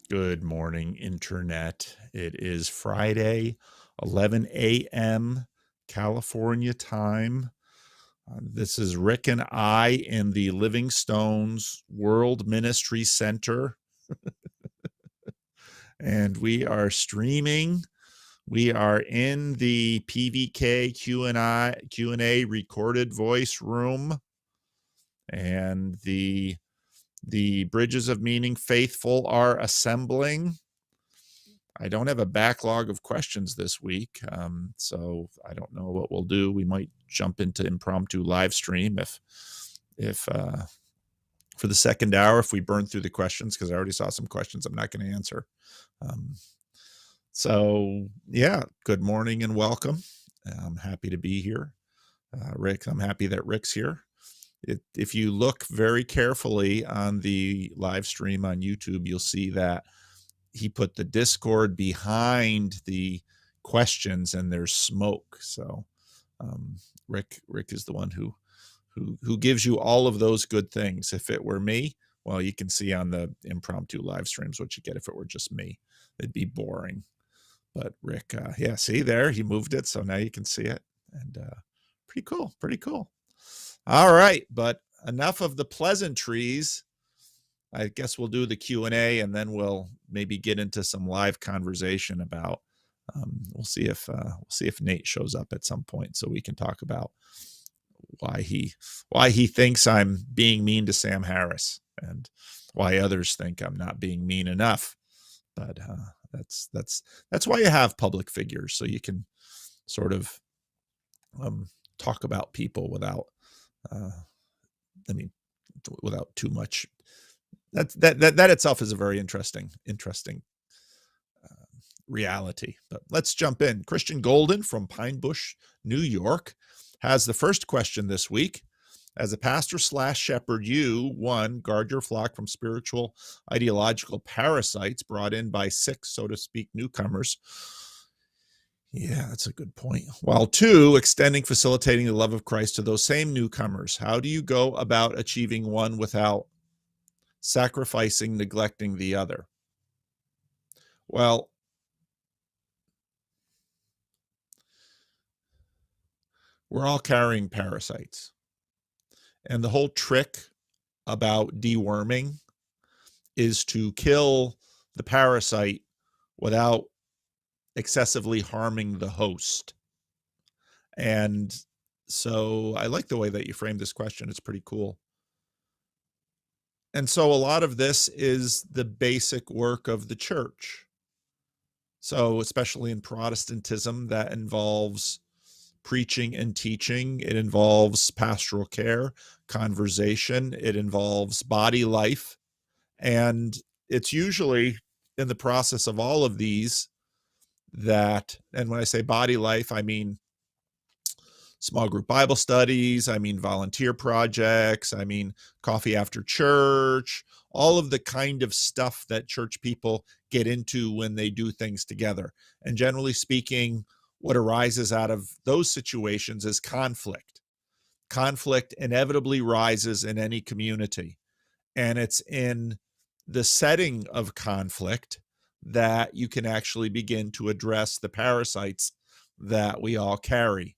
Good morning, Internet. It is Friday, 11 a.m. California time. This is Rick and I in the Living Stones World Ministry Center, and we are streaming. We are in the PVK Q&A recorded voice room, and the Bridges of Meaning faithful are assembling. I don't have a backlog of questions this week, so I don't know what we'll do. We might jump into impromptu live stream if for the second hour, if we burn through the questions, because I already saw some questions I'm not going to answer. So yeah, good morning and welcome. I'm happy to be here. Rick, I'm happy that Rick's here. If you look very carefully on the live stream on YouTube, you'll see that he put the Discord behind the questions and there's smoke. So Rick is the one who gives you all of those good things. If it were me, well, you can see on the impromptu live streams what you get. If it were just me, it'd be boring. But Rick, yeah, see there, he moved it, so now you can see it, and pretty cool. All right, but enough of the pleasantries. I guess we'll do the Q&A, and then we'll maybe get into some live conversation about. We'll see if Nate shows up at some point, so we can talk about why he thinks I'm being mean to Sam Harris, and why others think I'm not being mean enough. But that's why you have public figures, so you can sort of talk about people without without too much. That itself is a very interesting reality. But let's jump in. Christian Golden from Pine Bush, New York, has the first question this week. As a pastor/shepherd, you, one, guard your flock from spiritual ideological parasites brought in by 6, so to speak, newcomers. Yeah, that's a good point. While 2, facilitating the love of Christ to those same newcomers. How do you go about achieving one without sacrificing, neglecting the other? Well, we're all carrying parasites. And the whole trick about deworming is to kill the parasite without excessively harming the host. And so I like the way that you framed this question. It's pretty cool. And so a lot of this is the basic work of the church. So especially in Protestantism, that involves preaching and teaching. It involves pastoral care, conversation. It involves body life. And it's usually in the process of all of these that, and when I say body life, I mean small group Bible studies, I mean volunteer projects, I mean coffee after church, all of the kind of stuff that church people get into when they do things together. And generally speaking, what arises out of those situations is conflict. Conflict inevitably rises in any community. And it's in the setting of conflict that you can actually begin to address the parasites that we all carry.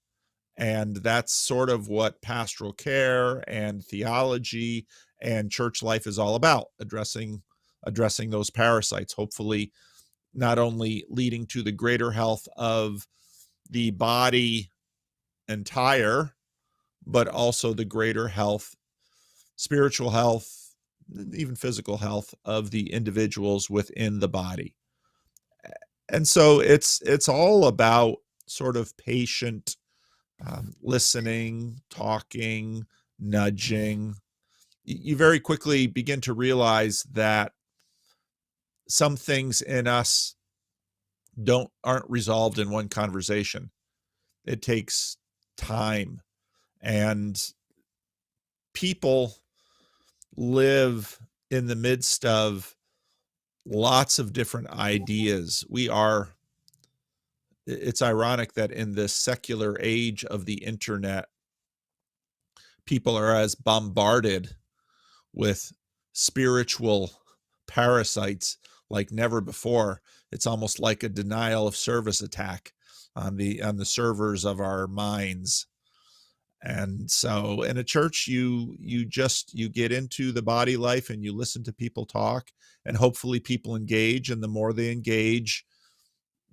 And that's sort of what pastoral care and theology and church life is all about, addressing those parasites, hopefully not only leading to the greater health of the body entire, but also the greater health, spiritual health, even physical health of the individuals within the body. And so it's all about sort of patient listening, talking, nudging. You very quickly begin to realize that some things in us aren't resolved in one conversation. It takes time, and people live in the midst of lots of different ideas. It's ironic that in this secular age of the internet, people are as bombarded with spiritual parasites like never before. It's almost like a denial of service attack on the servers of our minds. And so in a church, you get into the body life and you listen to people talk, and hopefully people engage. And the more they engage,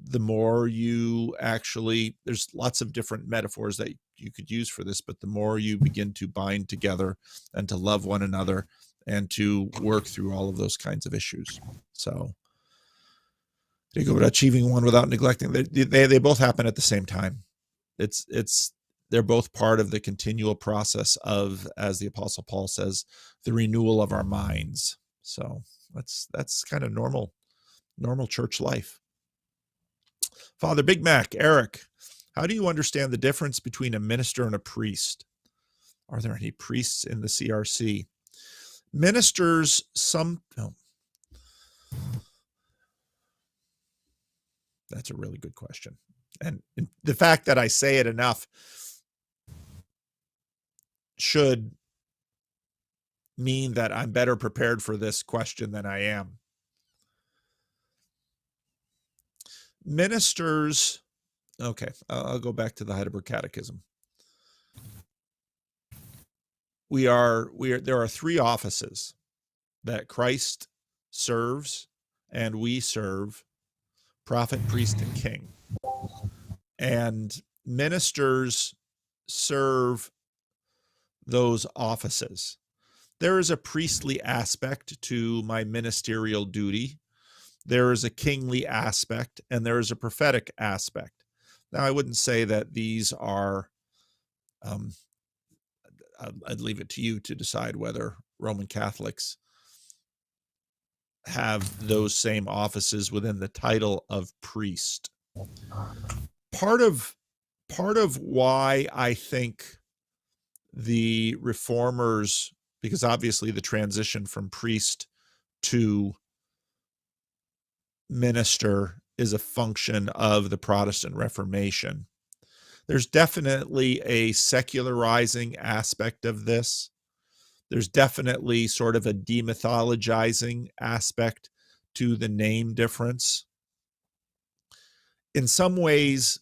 the more you actually, there's lots of different metaphors that you could use for this, but the more you begin to bind together and to love one another and to work through all of those kinds of issues. So they go about achieving one without neglecting. They both happen at the same time. They're both part of the continual process of, as the Apostle Paul says, the renewal of our minds. So that's kind of normal church life. Father Big Mac, Eric, how do you understand the difference between a minister and a priest? Are there any priests in the CRC? Ministers, that's a really good question. And the fact that I say it enough should mean that I'm better prepared for this question than I am. Ministers, okay, I'll go back to the Heidelberg Catechism. There are three offices that Christ serves and we serve: prophet, priest, and king. And ministers serve those offices. There is a priestly aspect to my ministerial duty. There is a kingly aspect, and there is a prophetic aspect. Now, I wouldn't say that these are, I'd leave it to you to decide whether Roman Catholics have those same offices within the title of priest. Part of why I think the reformers, because obviously the transition from priest to minister is a function of the Protestant Reformation. There's definitely a secularizing aspect of this. There's definitely sort of a demythologizing aspect to the name difference. In some ways,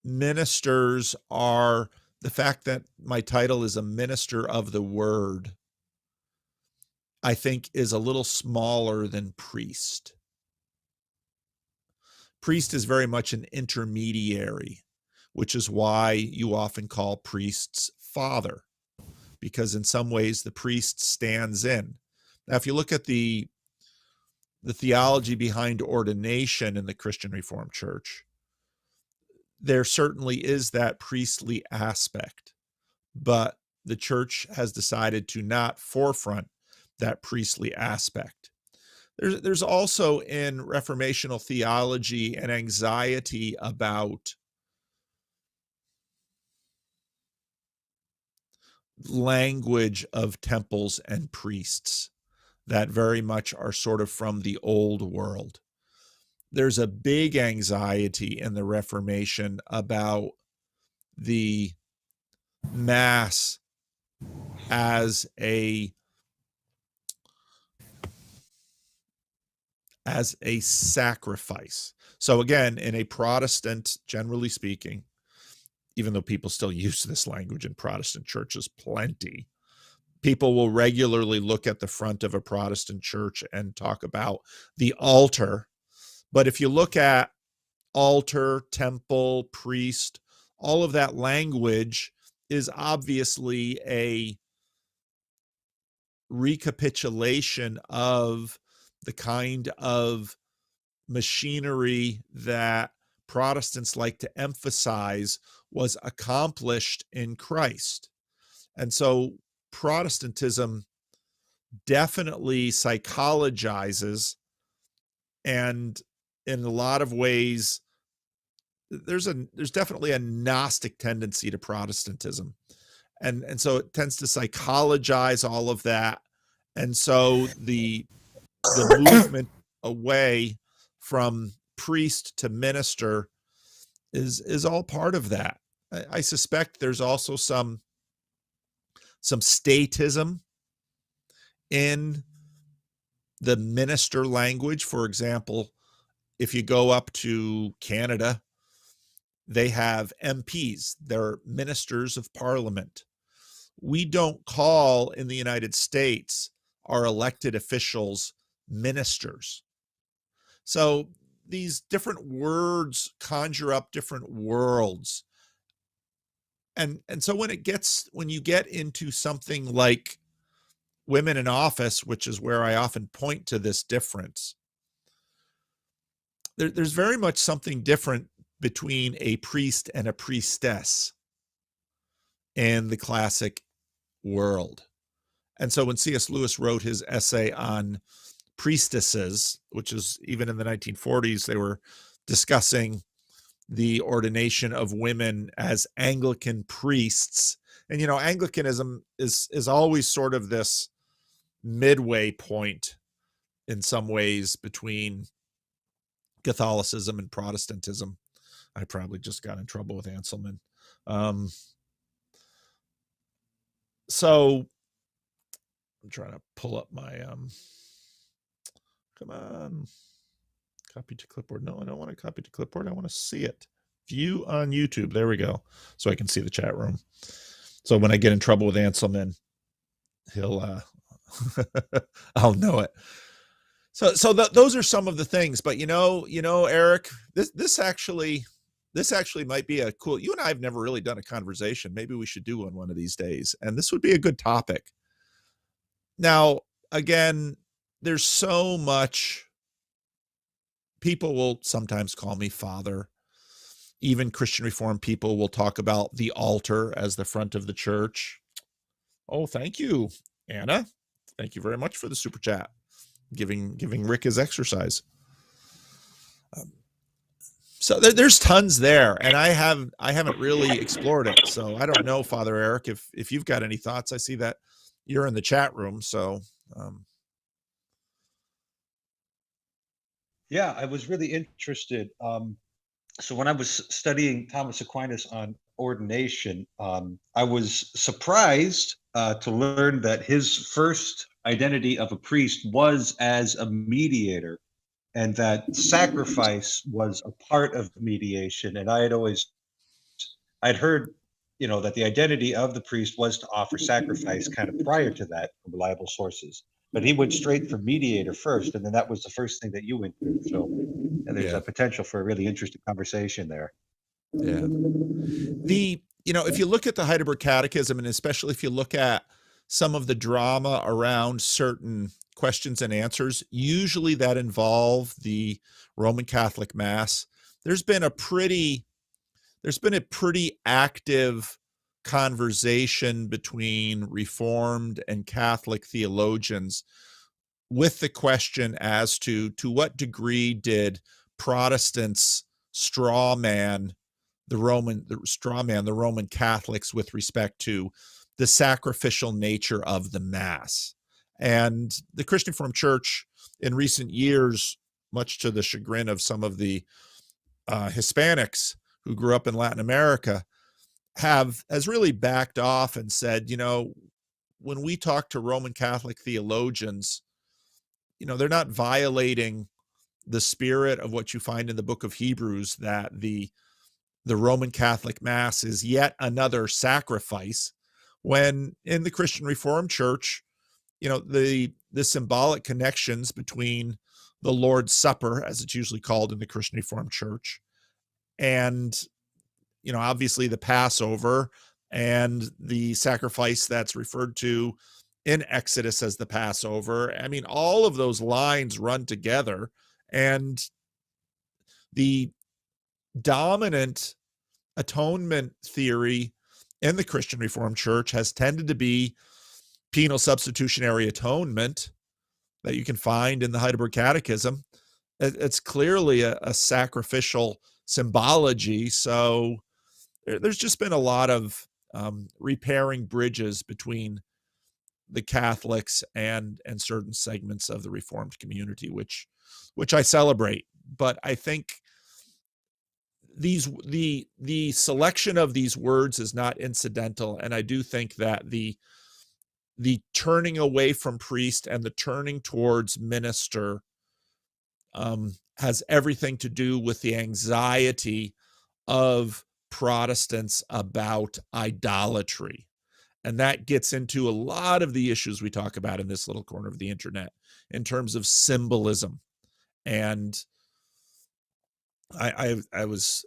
ministers are, the fact that my title is a minister of the word, I think, is a little smaller than priest. Priest is very much an intermediary, which is why you often call priests father, because in some ways the priest stands in. Now, if you look at the theology behind ordination in the Christian Reformed Church, there certainly is that priestly aspect, but the church has decided to not forefront that priestly aspect. There's also in reformational theology an anxiety about language of temples and priests that very much are sort of from the old world. There's a big anxiety in the Reformation about the Mass as a sacrifice. So again, in a Protestant, generally speaking, even though people still use this language in Protestant churches plenty, people will regularly look at the front of a Protestant church and talk about the altar. But if you look at altar, temple, priest, all of that language is obviously a recapitulation of the kind of machinery that Protestants like to emphasize was accomplished in Christ. And so Protestantism definitely psychologizes, and in a lot of ways, there's definitely a Gnostic tendency to Protestantism. And so it tends to psychologize all of that. And so the movement away from priest to minister is all part of that. I suspect there's also some statism in the minister language. For example, if you go up to Canada, they have MPs, they're ministers of parliament. We don't call in the United States our elected officials ministers. So these different words conjure up different worlds. And so when you get into something like women in office, which is where I often point to this difference, there's very much something different between a priest and a priestess in the classic world. And so when C.S. Lewis wrote his essay on priestesses, which is even in the 1940s, they were discussing the ordination of women as Anglican priests. And, Anglicanism is always sort of this midway point in some ways between Catholicism and Protestantism. I probably just got in trouble with Anselman. So I'm trying to pull up my, come on, copy to clipboard. No, I don't want to copy to clipboard. I want to see it. View on YouTube. There we go. So I can see the chat room. So when I get in trouble with Anselman, he'll, I'll know it. So those are some of the things, but Eric, this actually might be a cool, you and I have never really done a conversation. Maybe we should do one of these days. And this would be a good topic. Now, again, there's so much. People will sometimes call me father. Even Christian Reformed people will talk about the altar as the front of the church. Oh, thank you, Anna. Thank you very much for the super chat. Giving Rick his exercise. So there's tons there, and I haven't really explored it. So I don't know, Father Eric, if you've got any thoughts. I see that you're in the chat room. So yeah, I was really interested. So when I was studying Thomas Aquinas on ordination, I was surprised to learn that his first identity of a priest was as a mediator, and that sacrifice was a part of mediation. And I'd heard, that the identity of the priest was to offer sacrifice kind of prior to that from reliable sources. But he went straight for mediator first, and then that was the first thing that you went through. So there's a potential for a really interesting conversation there. Yeah. If you look at the Heidelberg Catechism, and especially if you look at some of the drama around certain questions and answers, usually that involve the Roman Catholic Mass, there's been a pretty active conversation between Reformed and Catholic theologians with the question as to what degree did Protestants strawman the Roman Catholics with respect to the sacrificial nature of the Mass. And the Christian Reformed Church in recent years, much to the chagrin of some of the Hispanics who grew up in Latin America, has really backed off and said, when we talk to Roman Catholic theologians, they're not violating the spirit of what you find in the book of Hebrews, that the Roman Catholic Mass is yet another sacrifice, when in the Christian Reformed Church, the symbolic connections between the Lord's Supper, as it's usually called in the Christian Reformed Church, and, obviously the Passover and the sacrifice that's referred to in Exodus as the Passover. I mean, all of those lines run together, and the dominant atonement theory in the Christian Reformed Church has tended to be penal substitutionary atonement that you can find in the Heidelberg Catechism. It's clearly a sacrificial symbology. So there's just been a lot of repairing bridges between the Catholics and certain segments of the Reformed community, which I celebrate. But I think the selection of these words is not incidental, and I do think that the the turning away from priest and the turning towards minister has everything to do with the anxiety of Protestants about idolatry. And that gets into a lot of the issues we talk about in this little corner of the internet in terms of symbolism. And I was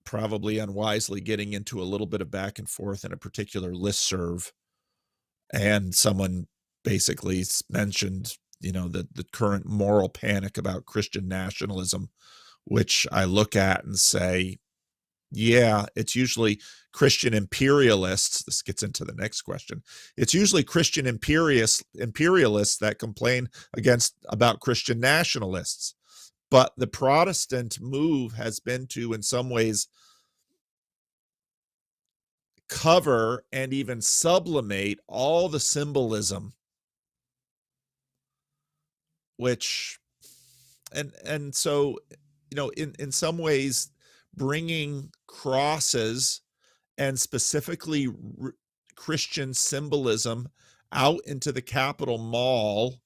probably unwisely getting into a little bit of back and forth in a particular listserv, and someone basically mentioned, the current moral panic about Christian nationalism, which I look at and say, yeah, it's usually Christian imperialists. This gets into the next question. It's usually Christian imperialists that complain about Christian nationalists. But the Protestant move has been to, in some ways, cover and even sublimate all the symbolism, which, and so, in some ways, bringing crosses and specifically Christian symbolism out into the Capitol Mall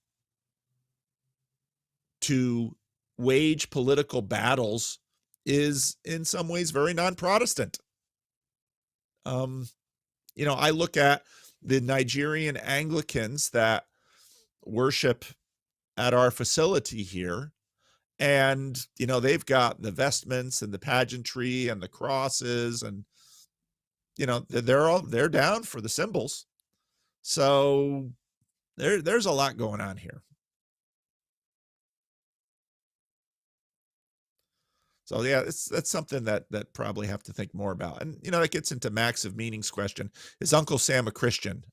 to wage political battles is in some ways very non-Protestant. I look at the Nigerian Anglicans that worship at our facility here, and they've got the vestments and the pageantry and the crosses, and they're down for the symbols. So there's a lot going on here. So yeah, that's something that probably have to think more about. And that gets into Max of Meaning's question: is Uncle Sam a Christian?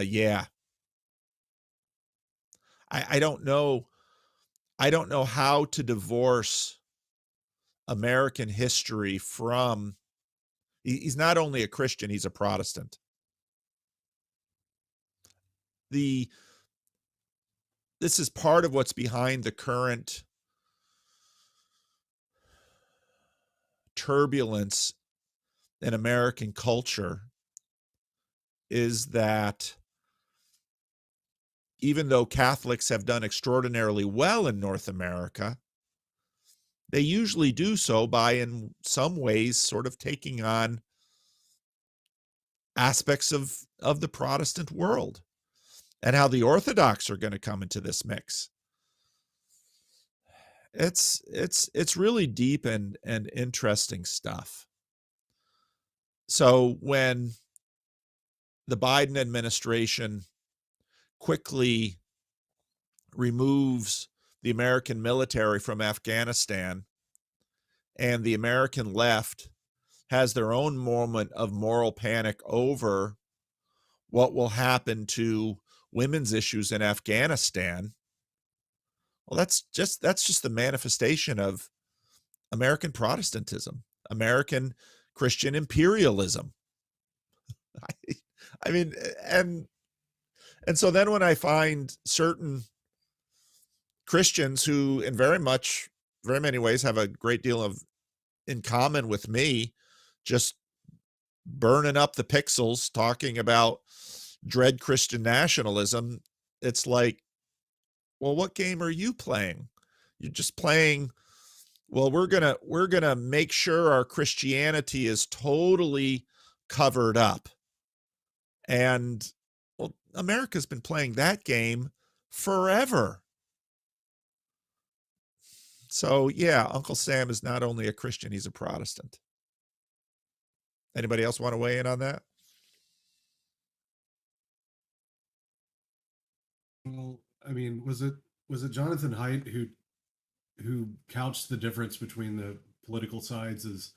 Yeah. I don't know. I don't know how to divorce American history from. He's not only a Christian; he's a Protestant. This is part of what's behind the current turbulence in American culture, is that even though Catholics have done extraordinarily well in North America, they usually do so by, in some ways, sort of taking on aspects of the Protestant world, and how the Orthodox are going to come into this mix. It's really deep and interesting stuff. So when the Biden administration quickly removes the American military from Afghanistan, and the American left has their own moment of moral panic over what will happen to women's issues in Afghanistan, well, that's just the manifestation of American Protestantism, American Christian imperialism. I mean, and so then when I find certain Christians who, in very many ways, have a great deal of in common with me, just burning up the pixels, talking about dread Christian nationalism, it's like, well, what game are you playing? You're just playing, well, we're gonna make sure our Christianity is totally covered up. And well, America's been playing that game forever. So yeah, Uncle Sam is not only a Christian, he's a Protestant. Anybody else want to weigh in on that? Well, I mean, was it Jonathan Haidt who couched the difference between the political sides as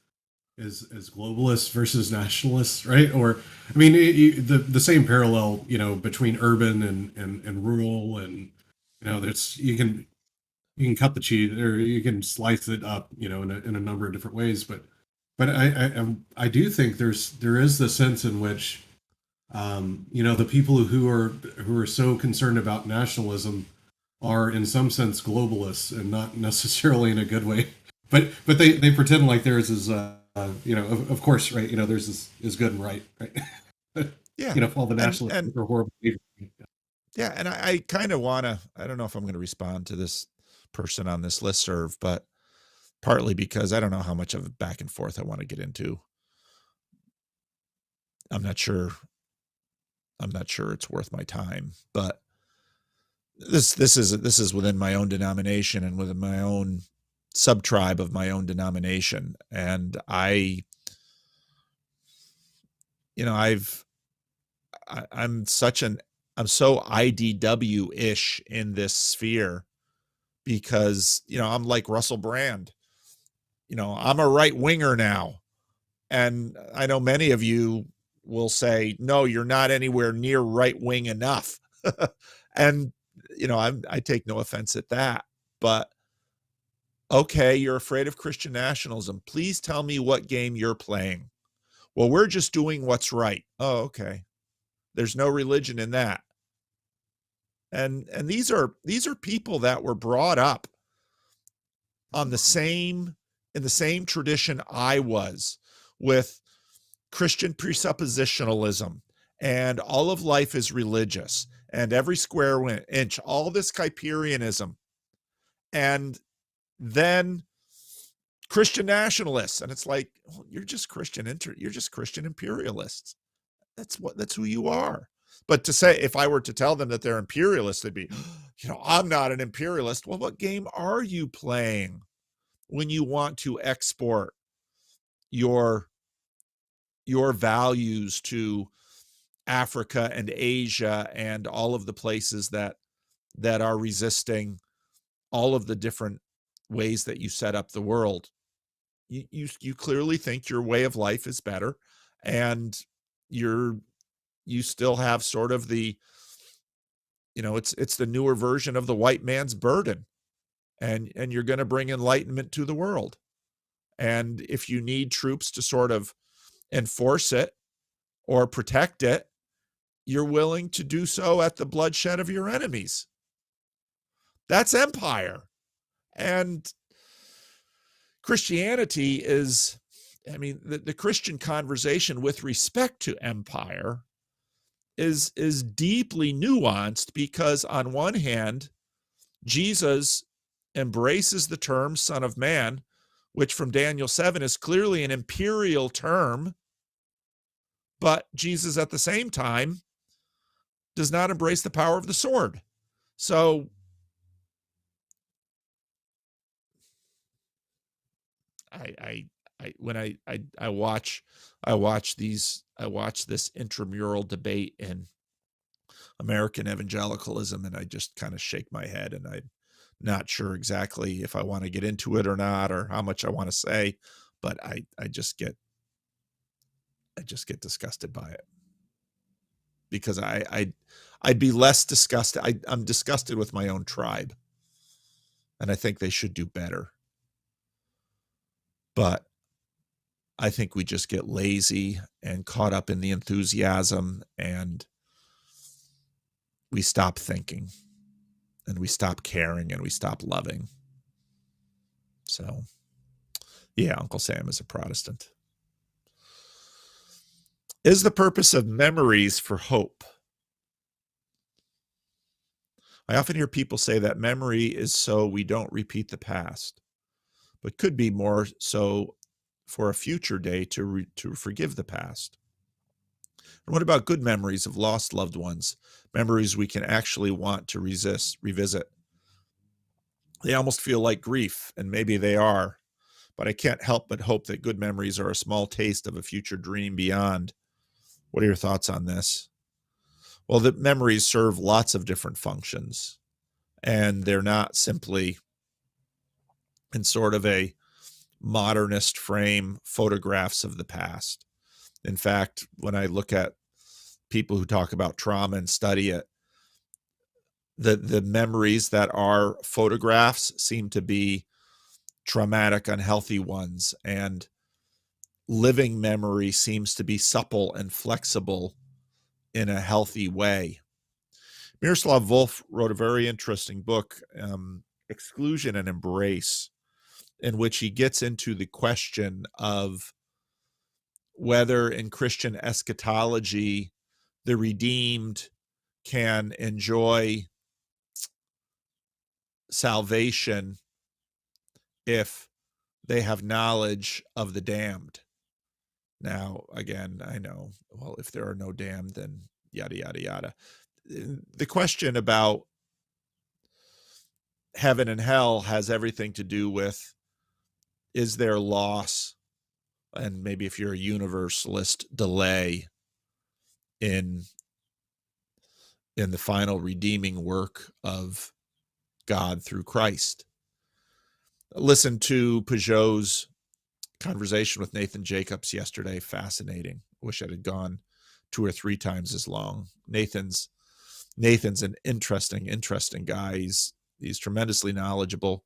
globalists versus nationalists, right? Or, I mean, the same parallel, between urban and rural, and there's you can cut the cheese, or you can slice it up, in a number of different ways. But I do think there is the sense in which, the people who are so concerned about nationalism are in some sense globalists, and not necessarily in a good way. But they pretend like theirs is, of course, right. Theirs is good and right. Yeah. All the nationalists And are horrible people. yeah, and I kind of want to, I don't know if I'm going to respond to this person on this listserv, but partly because I don't know how much of a back and forth I want to get into. I'm not sure it's worth my time, but this is within my own denomination and within my own sub-tribe of my own denomination. And I'm so IDW-ish in this sphere because, I'm like Russell Brand. I'm a right winger now. And I know many of you will say, no, you're not anywhere near right wing enough. And, I take no offense at that, but okay, you're afraid of Christian nationalism. Please tell me what game you're playing. Well, we're just doing what's right. Oh, okay. There's no religion in that. And these are people that were brought up in the same tradition I was, with Christian presuppositionalism, and all of life is religious, and every square inch, all this Kuyperianism, and then Christian nationalists. And it's like, well, you're just Christian imperialists. That's who you are. But to say, if I were to tell them that they're imperialists, they'd be, I'm not an imperialist. Well, what game are you playing when you want to export your values to Africa and Asia and all of the places that are resisting all of the different ways that you set up the world? You clearly think your way of life is better, and you still have sort of the, it's the newer version of the white man's burden, and you're going to bring enlightenment to the world. And if you need troops to sort of enforce it or protect it, you're willing to do so at the bloodshed of your enemies. That's empire. And Christianity is, the Christian conversation with respect to empire is deeply nuanced, because on one hand, Jesus embraces the term Son of Man, which from Daniel 7 is clearly an imperial term, but Jesus at the same time does not embrace the power of the sword. So I watch this intramural debate in American evangelicalism, and I just kind of shake my head, and I'm not sure exactly if I want to get into it or not, or how much I want to say, but I just get disgusted by it, because I'd be less disgusted. I'm disgusted with my own tribe, and I think they should do better. But I think we just get lazy and caught up in the enthusiasm, and we stop thinking, and we stop caring, and we stop loving. So, yeah, Uncle Sam is a Protestant. Is the purpose of memories for hope? I often hear people say that memory is so we don't repeat the past, but could be more so for a future day to forgive the past. And what about good memories of lost loved ones, memories we can actually want to revisit? They almost feel like grief, and maybe they are, but I can't help but hope that good memories are a small taste of a future dream beyond. What are your thoughts on this? Well, the memories serve lots of different functions, and they're not simply in sort of a modernist frame photographs of the past. In fact, when I look at people who talk about trauma and study it, the memories that are photographs seem to be traumatic, unhealthy ones, and living memory seems to be supple and flexible in a healthy way. Miroslav Volf wrote a very interesting book, Exclusion and Embrace, in which he gets into the question of whether in Christian eschatology the redeemed can enjoy salvation if they have knowledge of the damned. Now, again, I know, well, if there are no damned, then yada, yada, yada. The question about heaven and hell has everything to do with, is there loss, and maybe if you're a universalist, delay in the final redeeming work of God through Christ. Listen to Peugeot's conversation with Nathan Jacobs yesterday. Fascinating. Wish it had gone 2 or 3 times as long. Nathan's an interesting guy. He's tremendously knowledgeable.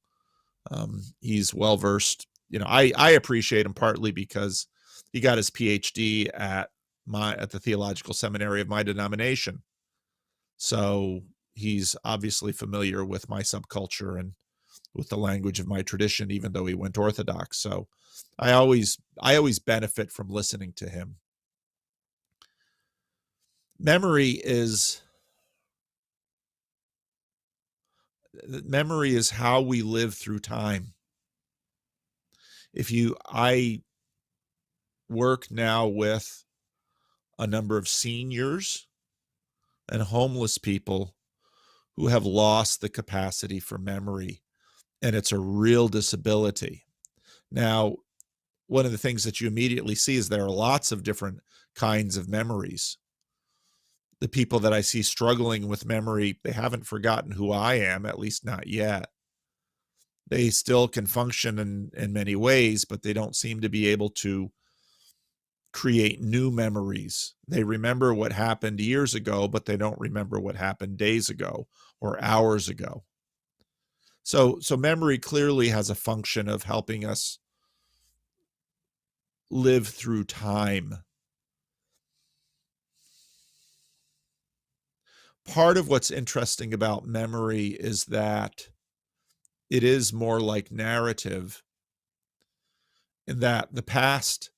He's well versed. I appreciate him partly because he got his PhD at the theological seminary of my denomination. So he's obviously familiar with my subculture and with the language of my tradition, even though he went Orthodox. So I always benefit from listening to him. Memory is how we live through time. I work now with a number of seniors and homeless people who have lost the capacity for memory, and it's a real disability. Now, one of the things that you immediately see is there are lots of different kinds of memories. The people that I see struggling with memory, they haven't forgotten who I am, at least not yet. They still can function in many ways, but they don't seem to be able to create new memories. They remember what happened years ago, but they don't remember what happened days ago or hours ago. So memory clearly has a function of helping us live through time. Part of what's interesting about memory is that it is more like narrative, in that the past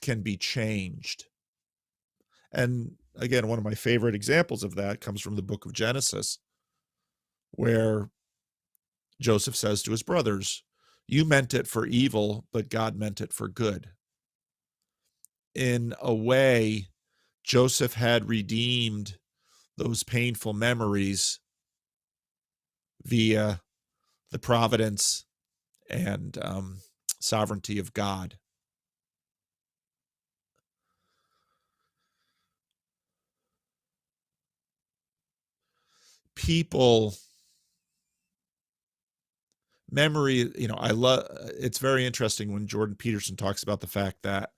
can be changed. And again, one of my favorite examples of that comes from the book of Genesis, where Joseph says to his brothers, "You meant it for evil, but God meant it for good." In a way, Joseph had redeemed those painful memories via the providence and sovereignty of God. Memory, it's very interesting when Jordan Peterson talks about the fact that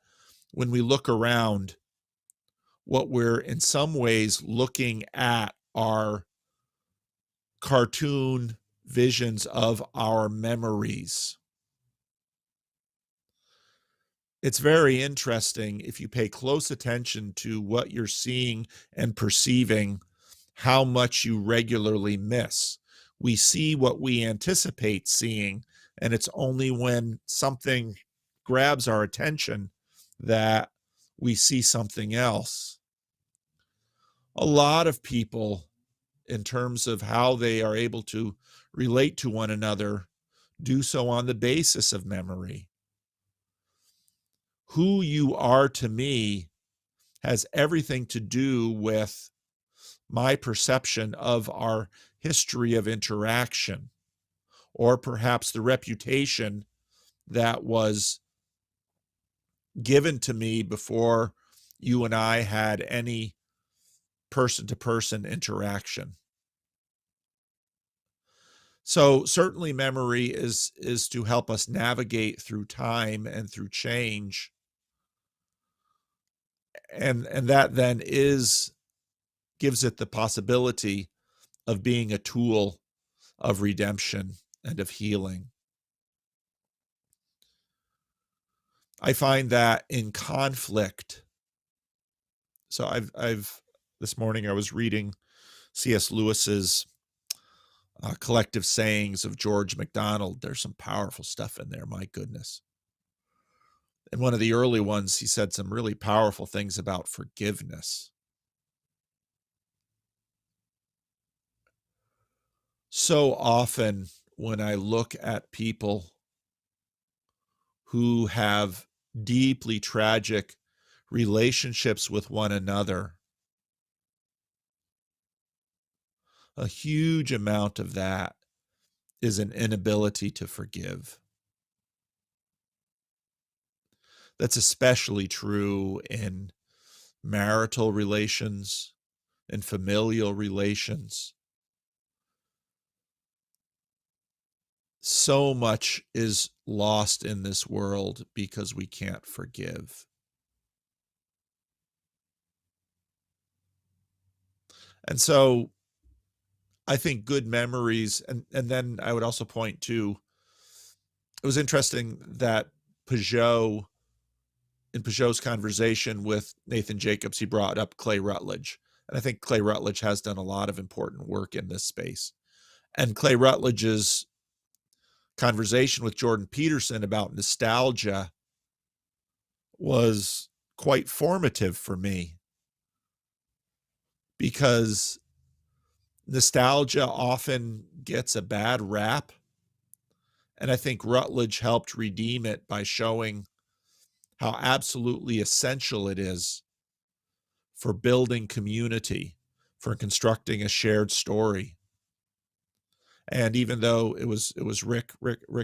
when we look around, what we're in some ways looking at are cartoon visions of our memories. It's very interesting if you pay close attention to what you're seeing and perceiving, how much you regularly miss. We see what we anticipate seeing, and it's only when something grabs our attention that we see something else. A lot of people, in terms of how they are able to relate to one another, do so on the basis of memory. Who you are to me has everything to do with my perception of our history of interaction, or perhaps the reputation that was given to me before you and I had any person-to-person interaction. So certainly memory is to help us navigate through time and through change. And that then gives it the possibility of being a tool of redemption and of healing. I find that in conflict. So I've this morning I was reading C.S. Lewis's collective sayings of George MacDonald. There's some powerful stuff in there, my goodness. In one of the early ones, he said some really powerful things about forgiveness. So often when I look at people who have deeply tragic relationships with one another, a huge amount of that is an inability to forgive. That's especially true in marital relations and familial relations. So much is lost in this world because we can't forgive. And so I think good memories, and then I would also point to, it was interesting that Peugeot's conversation with Nathan Jacobs, he brought up Clay Rutledge. And I think Clay Rutledge has done a lot of important work in this space. And Clay Rutledge's conversation with Jordan Peterson about nostalgia was quite formative for me, because nostalgia often gets a bad rap. And I think Rutledge helped redeem it by showing how absolutely essential it is for building community, for constructing a shared story. And even though it was Rick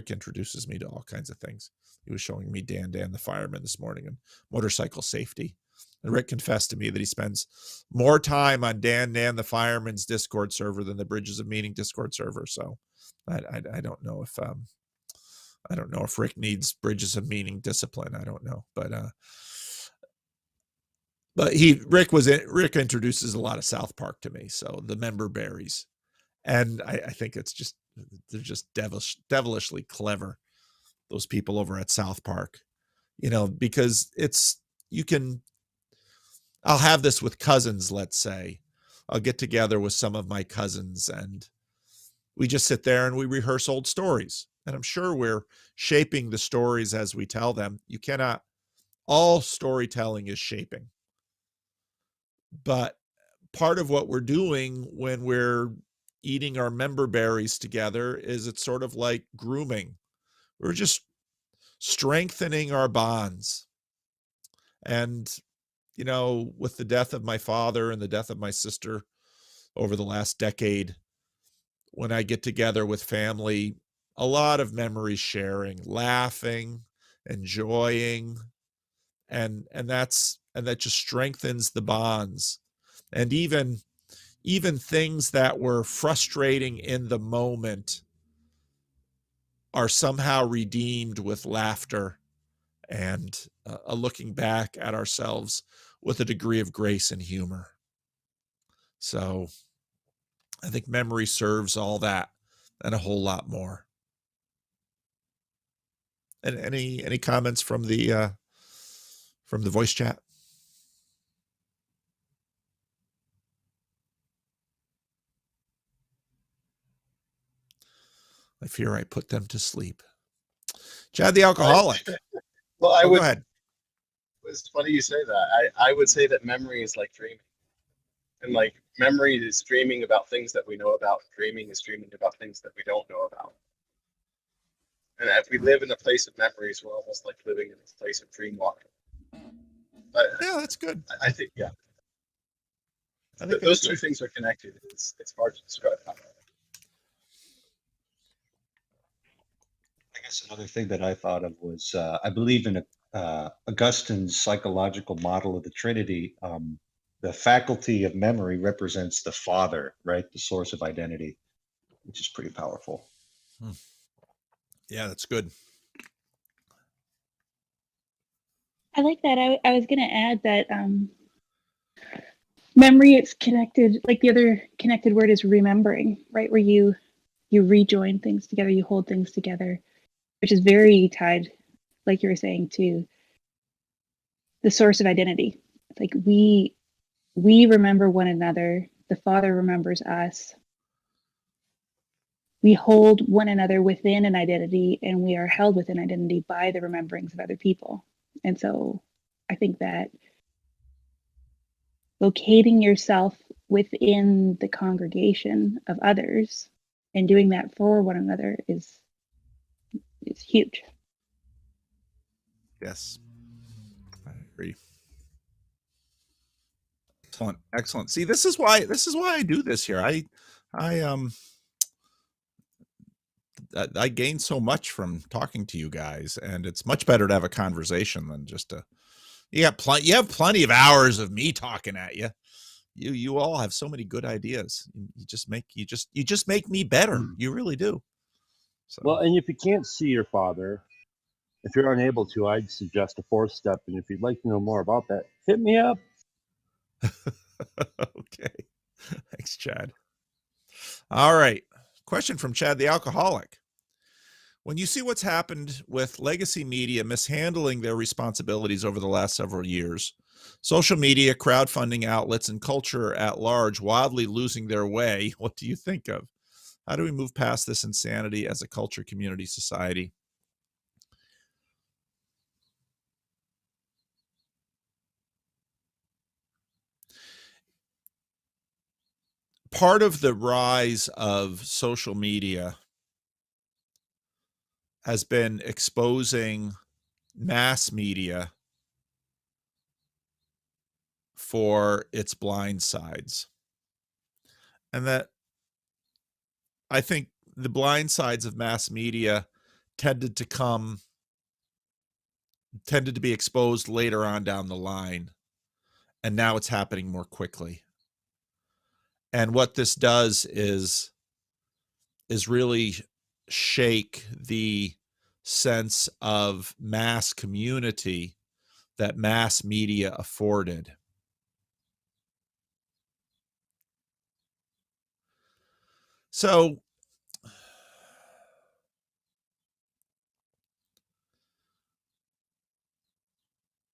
introduces me to all kinds of things. He was showing me Dan the fireman this morning and motorcycle safety. And Rick confessed to me that he spends more time on Dan the fireman's Discord server than the Bridges of Meaning Discord server. So I don't know if Rick needs Bridges of Meaning discipline. I don't know, but Rick introduces a lot of South Park to me. So the member berries. And I think they're just devilishly clever, those people over at South Park, because I'll have this with cousins, let's say. I'll get together with some of my cousins and we just sit there and we rehearse old stories. And I'm sure we're shaping the stories as we tell them. All storytelling is shaping. But part of what we're doing when we're eating our member berries together is it's sort of like grooming. We're just strengthening our bonds. And, with the death of my father and the death of my sister over the last decade, when I get together with family, a lot of memory sharing, laughing, enjoying, and that just strengthens the bonds. And even things that were frustrating in the moment are somehow redeemed with laughter and a looking back at ourselves with a degree of grace and humor. So I think memory serves all that and a whole lot more. And any comments from the voice chat? I fear I put them to sleep. Chad the alcoholic. Well, go ahead. It's funny you say that. I would say that memory is like dreaming. And like memory is dreaming about things that we know about. Dreaming is dreaming about things that we don't know about. And if we live in a place of memories, we're almost like living in a place of dream walking. But yeah, that's good. I think, yeah. I think those two things are connected. It's hard to describe how. I guess another thing that I thought of was I believe in Augustine's psychological model of the Trinity. The faculty of memory represents the Father, right? The source of identity, which is pretty powerful. Yeah, that's good. I like that. I was going to add that memory is connected, like the other connected word is remembering, right? Where you rejoin things together, you hold things together, which is very tied, like you were saying, to the source of identity. Like we remember one another. The Father remembers us. We hold one another within an identity, and we are held within identity by the rememberings of other people. And so I think that locating yourself within the congregation of others and doing that for one another is huge. Yes, I agree. Excellent, excellent. See, this is why I do this here. I gain so much from talking to you guys, and it's much better to have a conversation than just a. You have plenty of hours of me talking at you. You all have so many good ideas. You just make me better. You really do. So. Well, and if you can't see your father, if you're unable to, I'd suggest a fourth step. And if you'd like to know more about that, hit me up. Okay. Thanks, Chad. All right. Question from Chad the Alcoholic. When you see what's happened with legacy media mishandling their responsibilities over the last several years, social media, crowdfunding outlets, and culture at large wildly losing their way, what do you think of? How do we move past this insanity as a culture, community, society? Part of the rise of social media has been exposing mass media for its blind sides. And that I think the blind sides of mass media tended to be exposed later on down the line. And now it's happening more quickly. And what this does is really shake the sense of mass community that mass media afforded. So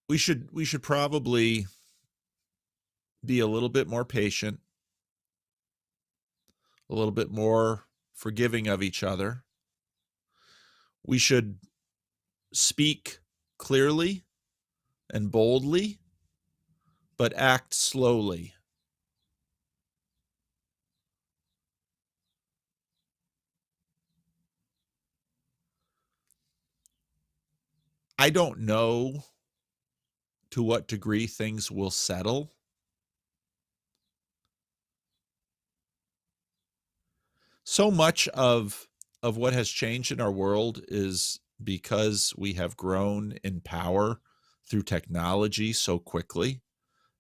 we should probably be a little bit more patient, a little bit more forgiving of each other. We should speak clearly and boldly, but act slowly. I don't know to what degree things will settle. So much of what has changed in our world is because we have grown in power through technology so quickly,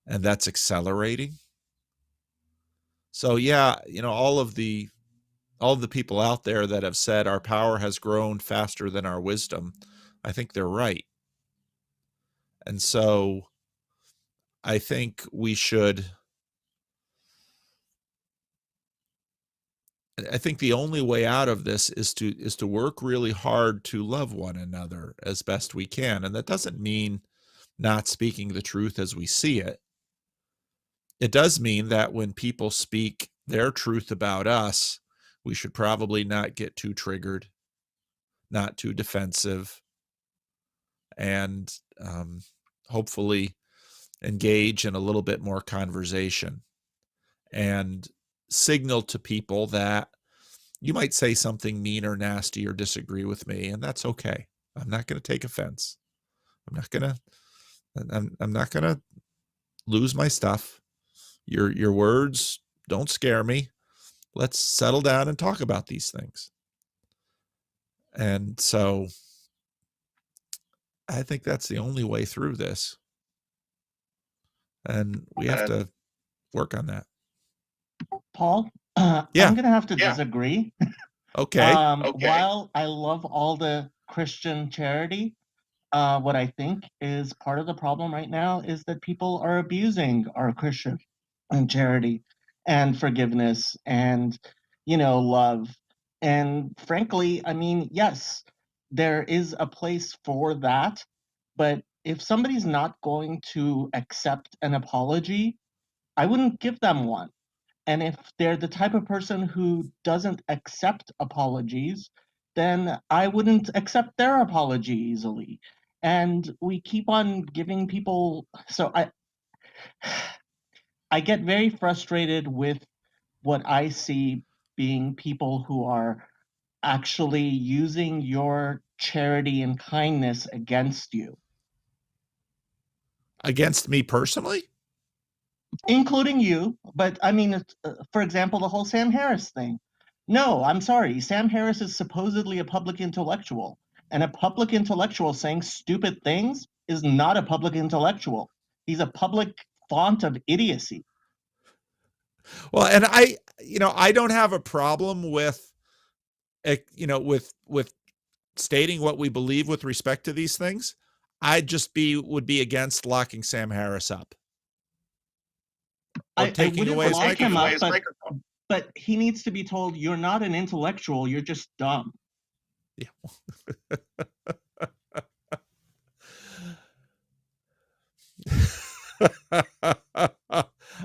and that's accelerating. So yeah, all of the people out there that have said our power has grown faster than our wisdom, I think they're right. And so I think I think the only way out of this is to work really hard to love one another as best we can. And that doesn't mean not speaking the truth as we see it. It does mean that when people speak their truth about us, we should probably not get too triggered, not too defensive, and hopefully engage in a little bit more conversation and signal to people that you might say something mean or nasty or disagree with me, and that's okay. I'm not going to take offense. I'm not going to lose my stuff. Your words don't scare me. Let's settle down and talk about these things. And so I think that's the only way through this. And we have to work on that. Paul, Yeah. I'm going to have to disagree. Okay. While I love all the Christian charity, what I think is part of the problem right now is that people are abusing our Christian and charity and forgiveness and, love. And frankly, I mean, yes, there is a place for that. But if somebody's not going to accept an apology, I wouldn't give them one. And if they're the type of person who doesn't accept apologies, then I wouldn't accept their apology easily. and we keep on giving people. So I get very frustrated with what I see being people who are actually using your charity and kindness against you. Against me personally? Including you, but I mean, for example, the whole Sam Harris thing. No, I'm sorry. Sam Harris is supposedly a public intellectual, and a public intellectual saying stupid things is not a public intellectual. He's a public font of idiocy. Well, and I don't have a problem with, with stating what we believe with respect to these things. Would be against locking Sam Harris up. Or taking away his microphone. But he needs to be told, you're not an intellectual, you're just dumb. Yeah.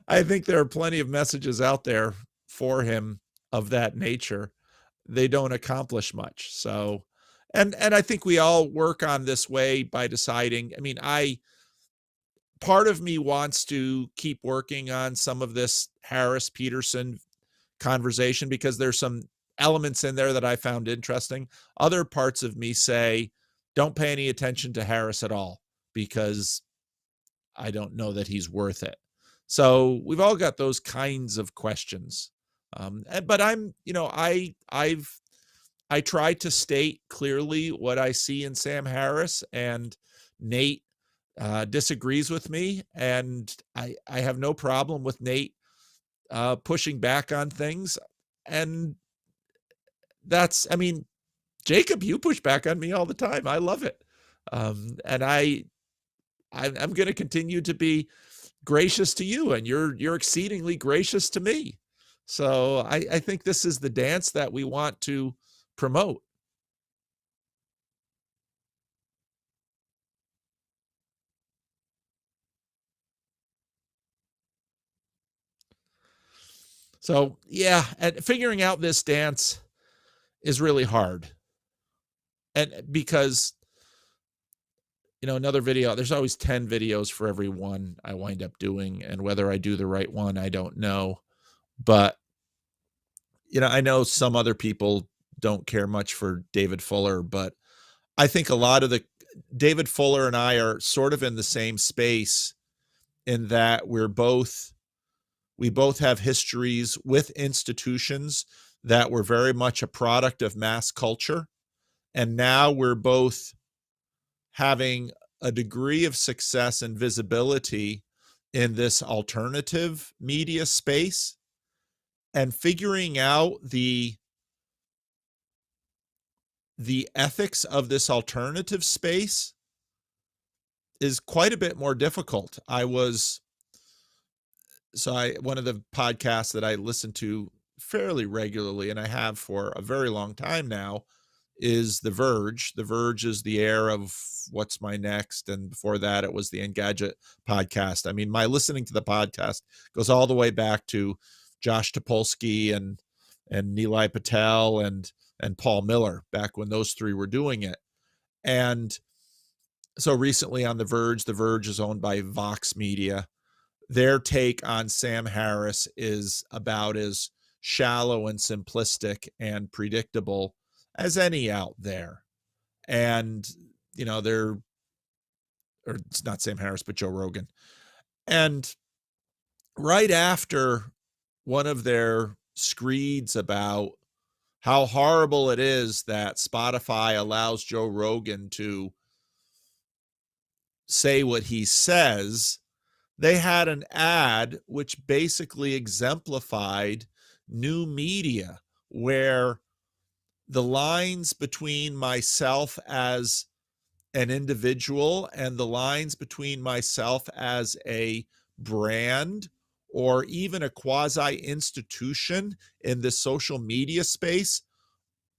I think there are plenty of messages out there for him of that nature. They don't accomplish much. So, and I think we all work on this way by deciding, I mean, part of me wants to keep working on some of this Harris Peterson conversation because there's some elements in there that I found interesting. Other parts of me say, don't pay any attention to Harris at all because I don't know that he's worth it. So we've all got those kinds of questions. But I try to state clearly what I see in Sam Harris, and Nate disagrees with me, and I have no problem with Nate pushing back on things. And I mean, Jacob, you push back on me all the time. I love it. And I'm going to continue to be gracious to you, and you're exceedingly gracious to me. So I think this is the dance that we want to promote. So yeah, and figuring out this dance is really hard. And because, another video, there's always 10 videos for every one I wind up doing. And whether I do the right one, I don't know. But, I know some other people don't care much for David Fuller, but I think a lot of David Fuller and I are sort of in the same space in that we both have histories with institutions that were very much a product of mass culture. And now we're both having a degree of success and visibility in this alternative media space, and figuring out the ethics of this alternative space is quite a bit more difficult. One of the podcasts that I listen to fairly regularly, and I have for a very long time now, is The Verge. The Verge is the heir of What's My Next, and before that it was the Engadget podcast. I mean, my listening to the podcast goes all the way back to Josh Topolsky and Nilay Patel and Paul Miller, back when those three were doing it. And so recently on The Verge is owned by Vox Media. Their take on Sam Harris is about as shallow and simplistic and predictable as any out there. And, it's not Sam Harris, but Joe Rogan. And right after one of their screeds about how horrible it is that Spotify allows Joe Rogan to say what he says, they had an ad which basically exemplified new media, where the lines between myself as an individual and the lines between myself as a brand or even a quasi institution in the social media space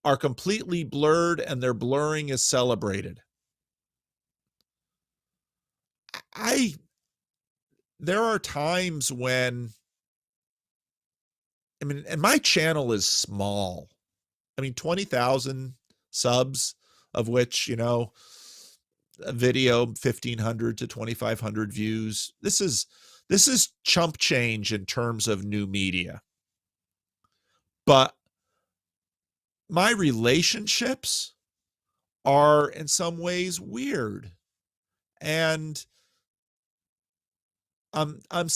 are completely blurred, and their blurring is celebrated. There are times when, and my channel is small. 20,000 subs, of which, a video, 1,500 to 2,500 views. This is chump change in terms of new media. But my relationships are in some ways weird. And I'm in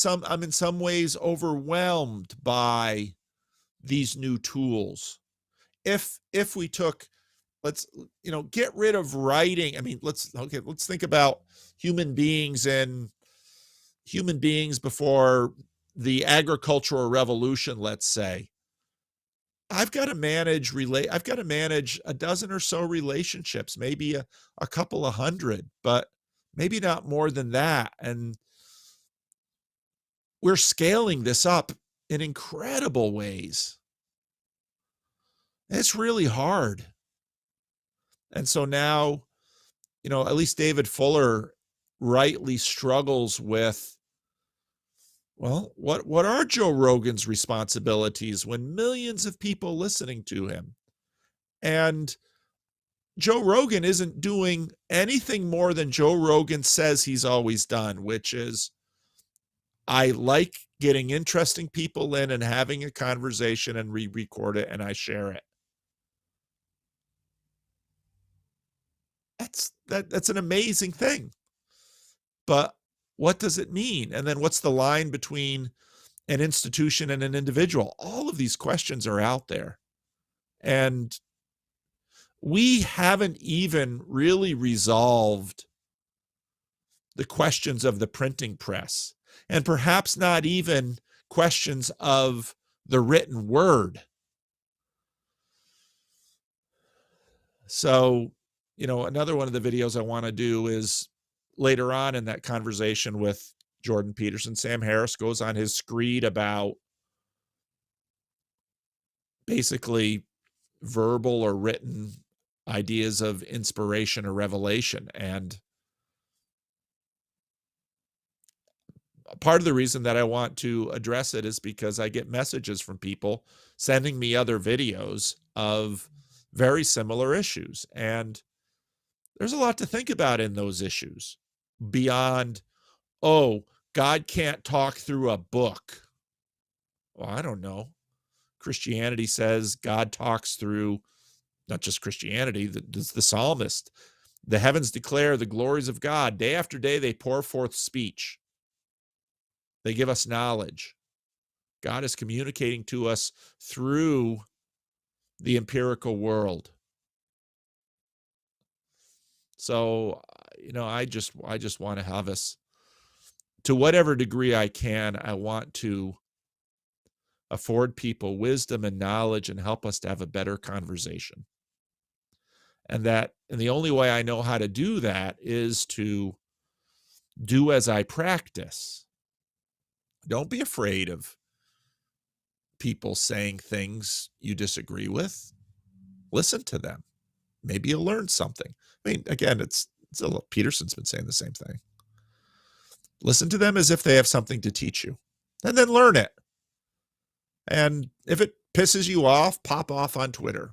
some ways overwhelmed by these new tools. If we took, let's, get rid of writing. I mean, let's think about human beings before the agricultural revolution, let's say. I've got to manage a dozen or so relationships, maybe a couple of hundred, but maybe not more than that. And we're scaling this up in incredible ways. It's really hard. And so now, at least David Fuller rightly struggles with, well, what are Joe Rogan's responsibilities when millions of people listening to him? And Joe Rogan isn't doing anything more than Joe Rogan says he's always done, which is, I like getting interesting people in and having a conversation, and re-record it and I share it. That's an amazing thing. But what does it mean? And then what's the line between an institution and an individual? All of these questions are out there. And we haven't even really resolved the questions of the printing press, and perhaps not even questions of the written word. So, another one of the videos I want to do is later on in that conversation with Jordan Peterson. Sam Harris goes on his screed about basically verbal or written ideas of inspiration or revelation. And part of the reason that I want to address it is because I get messages from people sending me other videos of very similar issues. And there's a lot to think about in those issues beyond, oh, God can't talk through a book. Well, I don't know. Christianity says God talks through, not just Christianity, the psalmist. The heavens declare the glories of God. Day after day, they pour forth speech. They give us knowledge. God is communicating to us through the empirical world. So, I just want to have us, to whatever degree I can, I want to afford people wisdom and knowledge and help us to have a better conversation. And the only way I know how to do that is to do as I practice. Don't be afraid of people saying things you disagree with. Listen to them. Maybe you'll learn something. I mean, again, Peterson's been saying the same thing. Listen to them as if they have something to teach you, and then learn it. And if it pisses you off, pop off on Twitter.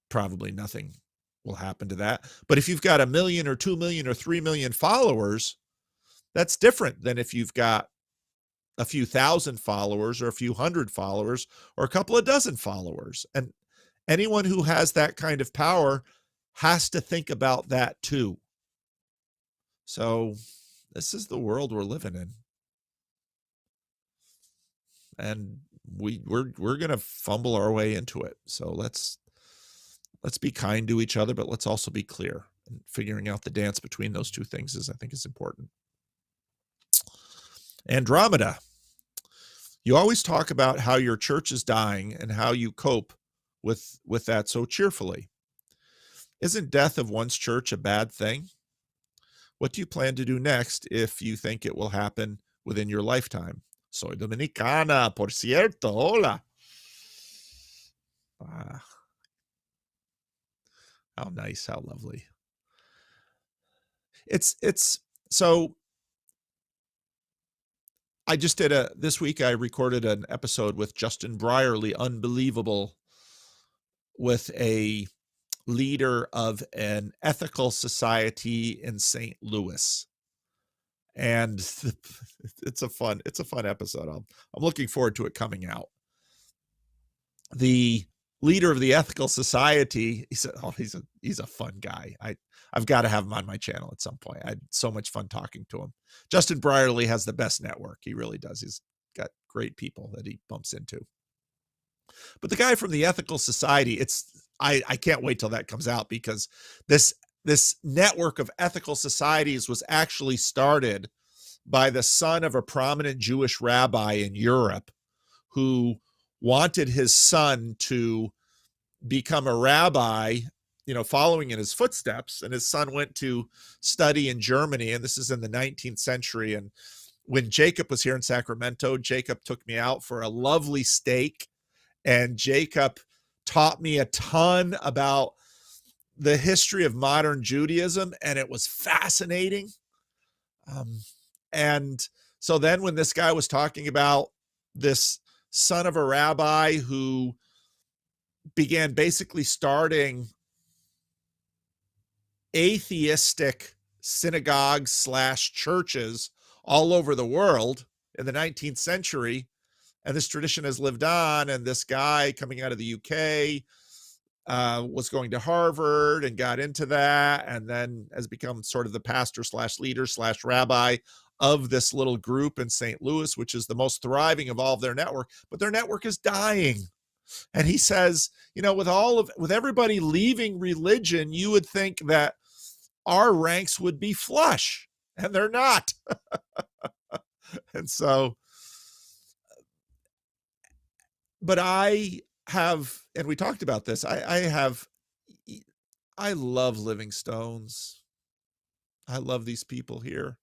Probably nothing will happen to that. But if you've got 1 million or 2 million or 3 million followers, that's different than if you've got a few thousand followers or a few hundred followers or a couple of dozen followers. And anyone who has that kind of power has to think about that too. So this is the world we're living in. And we're going to fumble our way into it. So let's be kind to each other, but let's also be clear. And figuring out the dance between those two things I think is important. Andromeda. You always talk about how your church is dying and how you cope with that so cheerfully. Isn't death of one's church a bad thing? What do you plan to do next if you think it will happen within your lifetime? Soy dominicana, por cierto. Hola. How nice, how lovely. It's so I just this week I recorded an episode with Justin Brierley, unbelievable, with a leader of an ethical society in St. Louis. And it's a fun episode. I'm looking forward to it coming out. The leader of the ethical society, he said, oh, he's a fun guy. I've got to have him on my channel at some point. I had so much fun talking to him. Justin Brierley has the best network. He really does. He's got great people that he bumps into. But the guy from the ethical society, I can't wait till that comes out, because this network of ethical societies was actually started by the son of a prominent Jewish rabbi in Europe who wanted his son to become a rabbi, following in his footsteps. And his son went to study in Germany, and this is in the 19th century. And when Jacob was here in Sacramento, Jacob took me out for a lovely steak, and Jacob taught me a ton about the history of modern Judaism, and it was fascinating. And so then when this guy was talking about this son of a rabbi who began basically starting atheistic synagogues / churches all over the world in the 19th century, and this tradition has lived on, and this guy coming out of the UK was going to Harvard and got into that, and then has become sort of the pastor / leader / rabbi of this little group in St. Louis, which is the most thriving of all of their network, but their network is dying. And he says, with everybody leaving religion, you would think that our ranks would be flush, and they're not. And so, but I have, and we talked about this, I love Living Stones. I love these people here.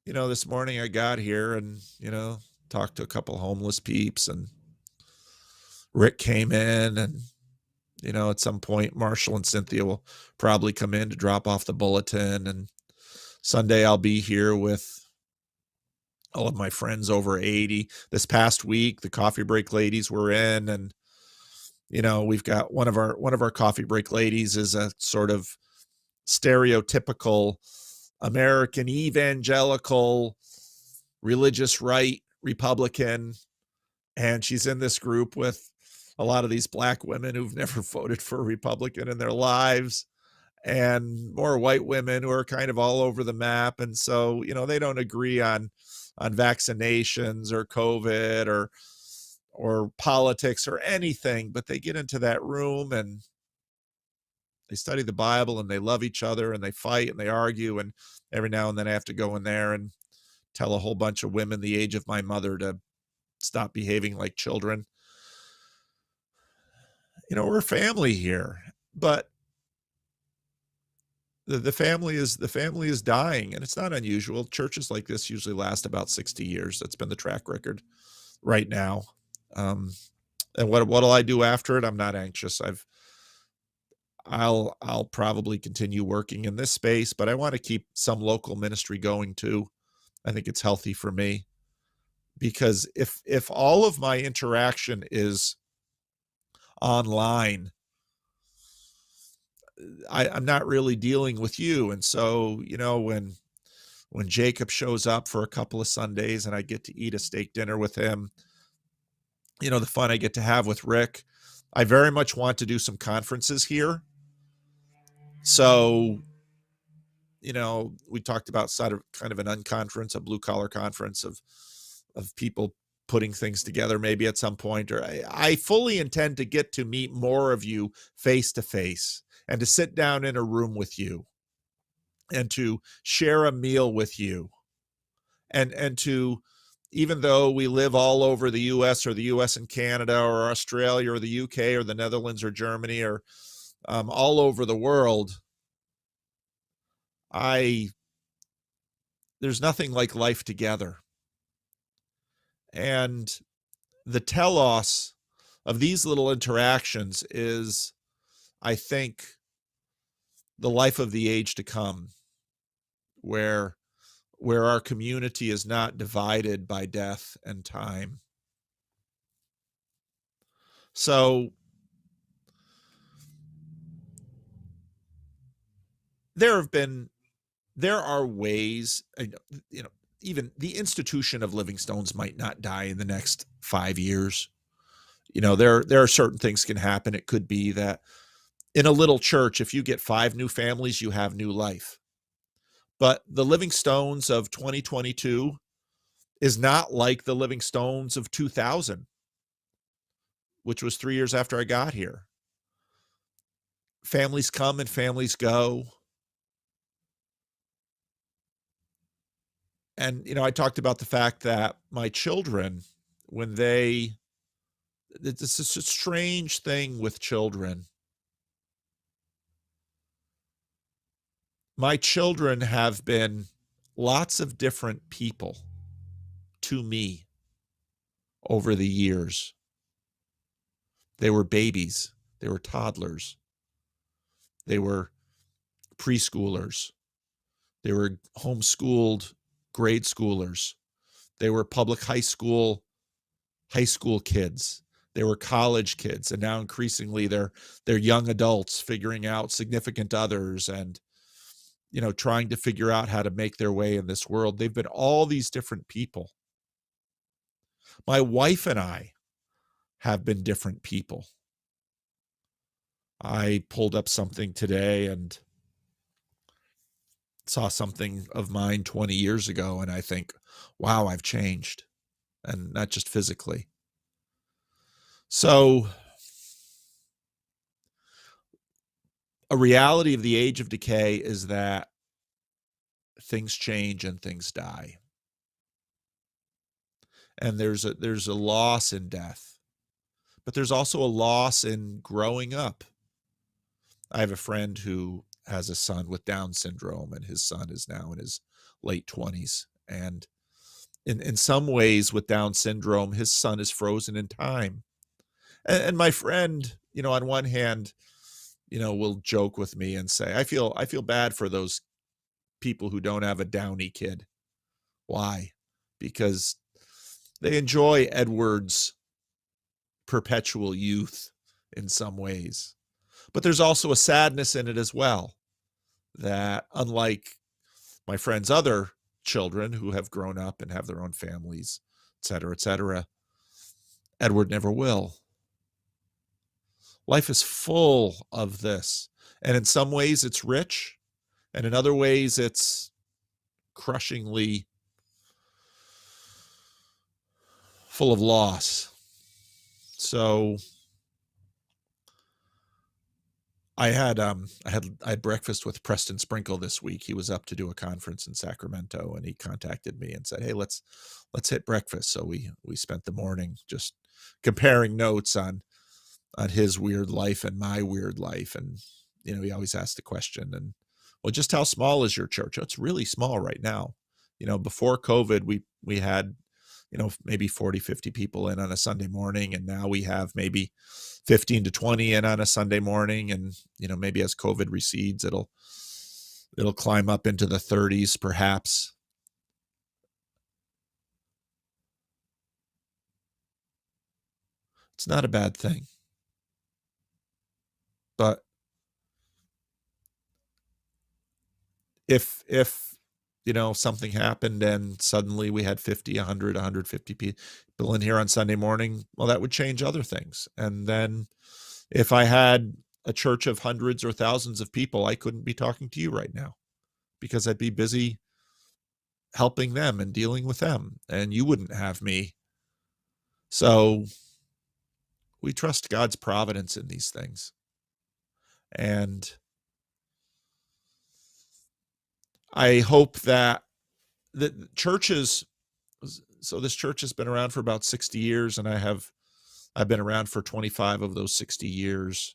This morning I got here and, talked to a couple homeless peeps, and Rick came in, and, at some point Marshall and Cynthia will probably come in to drop off the bulletin. And Sunday I'll be here with all of my friends over 80. This past week, the coffee break ladies were in, and, we've got one of our coffee break ladies is a sort of stereotypical American evangelical religious right Republican. And she's in this group with a lot of these black women who've never voted for a Republican in their lives, and more white women who are kind of all over the map. And so, they don't agree on vaccinations or COVID or politics or anything, but they get into that room and they study the Bible, and they love each other, and they fight and they argue. And every now and then I have to go in there and tell a whole bunch of women the age of my mother to stop behaving like children. We're family here, but the family is dying, and it's not unusual. Churches like this usually last about 60 years. That's been the track record right now. And what'll I do after it? I'm not anxious. I'll probably continue working in this space, but I want to keep some local ministry going too. I think it's healthy for me, because if all of my interaction is online, I'm not really dealing with you. And so, when Jacob shows up for a couple of Sundays and I get to eat a steak dinner with him, the fun I get to have with Rick, I very much want to do some conferences here. So, we talked about kind of an unconference, a blue collar conference of people putting things together maybe at some point. Or I fully intend to get to meet more of you face to face, and to sit down in a room with you, and to share a meal with you, and to, even though we live all over the US, or the US and Canada, or Australia, or the UK, or the Netherlands, or Germany, or all over the world, there's nothing like life together. And the telos of these little interactions is, I think, the life of the age to come, where our community is not divided by death and time. So there are ways, even the institution of living stones might not die in the next 5 years. There are certain things can happen. It could be that in a little church, if you get 5 new families, you have new life. But the living stones of 2022 is not like the living stones of 2000, which was 3 years after I got here. Families come and families go. And, I talked about the fact that my children, it's a strange thing with children. My children have been lots of different people to me over the years. They were babies. They were toddlers. They were preschoolers. They were homeschooled grade schoolers. They were public high school kids. They were college kids. And now increasingly they're young adults figuring out significant others and, trying to figure out how to make their way in this world. They've been all these different people. My wife and I have been different people. I pulled up something today and saw something of mine 20 years ago, and I think, wow, I've changed, and not just physically. So a reality of the age of decay is that things change and things die. And there's a loss in death, but there's also a loss in growing up. I have a friend who has a son with Down syndrome, and his son is now in his late 20s. And in some ways with Down syndrome, his son is frozen in time. And my friend, on one hand, will joke with me and say, I feel bad for those people who don't have a Downy kid. Why? Because they enjoy Edward's perpetual youth in some ways. But there's also a sadness in it as well, that unlike my friend's other children who have grown up and have their own families, et cetera, Edward never will. Life is full of this. And in some ways it's rich, and in other ways it's crushingly full of loss. So I had breakfast with Preston Sprinkle this week. He was up to do a conference in Sacramento, and he contacted me and said, "Hey, let's hit breakfast." So we spent the morning just comparing notes on his weird life and my weird life. And he always asked the question, and well, just how small is your church? Oh, it's really small right now. Before COVID, we had maybe 40, 50 people in on a Sunday morning. And now we have maybe 15 to 20 in on a Sunday morning. And, maybe as COVID recedes, it'll climb up into the 30s, perhaps. It's not a bad thing. But if something happened and suddenly we had 50, 100, 150 people in here on Sunday morning, well, that would change other things. And then if I had a church of hundreds or thousands of people, I couldn't be talking to you right now because I'd be busy helping them and dealing with them, and you wouldn't have me. So we trust God's providence in these things. And I hope that the churches, so this church has been around for about 60 years, and I've been around for 25 of those 60 years.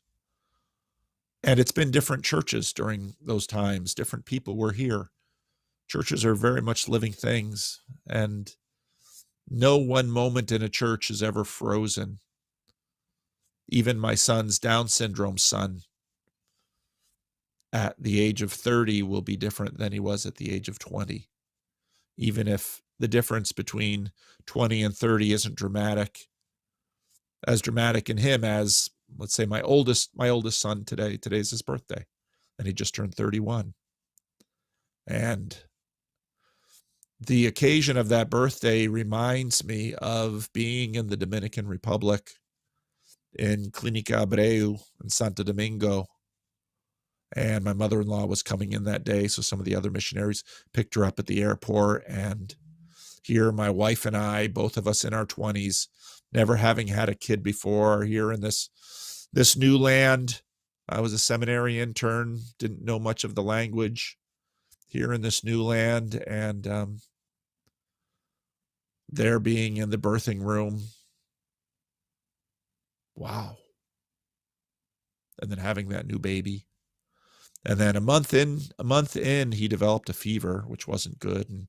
And it's been different churches during those times. Different people were here. Churches are very much living things, and no one moment in a church is ever frozen. Even my son's Down syndrome son at the age of 30 will be different than he was at the age of 20. Even if the difference between 20 and 30 isn't as dramatic in him as, let's say, my oldest son today's his birthday, and he just turned 31. And the occasion of that birthday reminds me of being in the Dominican Republic in Clínica Abreu in Santo Domingo. And my mother-in-law was coming in that day, so some of the other missionaries picked her up at the airport. And here, my wife and I, both of us in our 20s, never having had a kid before, here in this new land. I was a seminary intern, didn't know much of the language, here in this new land, and there being in the birthing room. Wow. And then having that new baby. And then a month in, he developed a fever, which wasn't good. And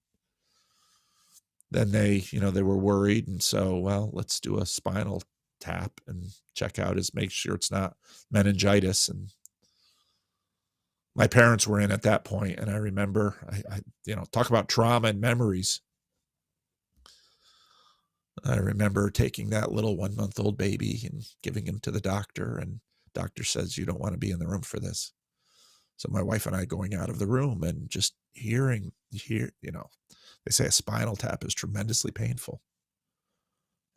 then they were worried. And so, well, let's do a spinal tap and check out make sure it's not meningitis. And my parents were in at that point. And I remember, I talk about trauma and memories. I remember taking that little 1-month-old baby and giving him to the doctor. And doctor says, you don't want to be in the room for this. So my wife and I going out of the room and just they say a spinal tap is tremendously painful.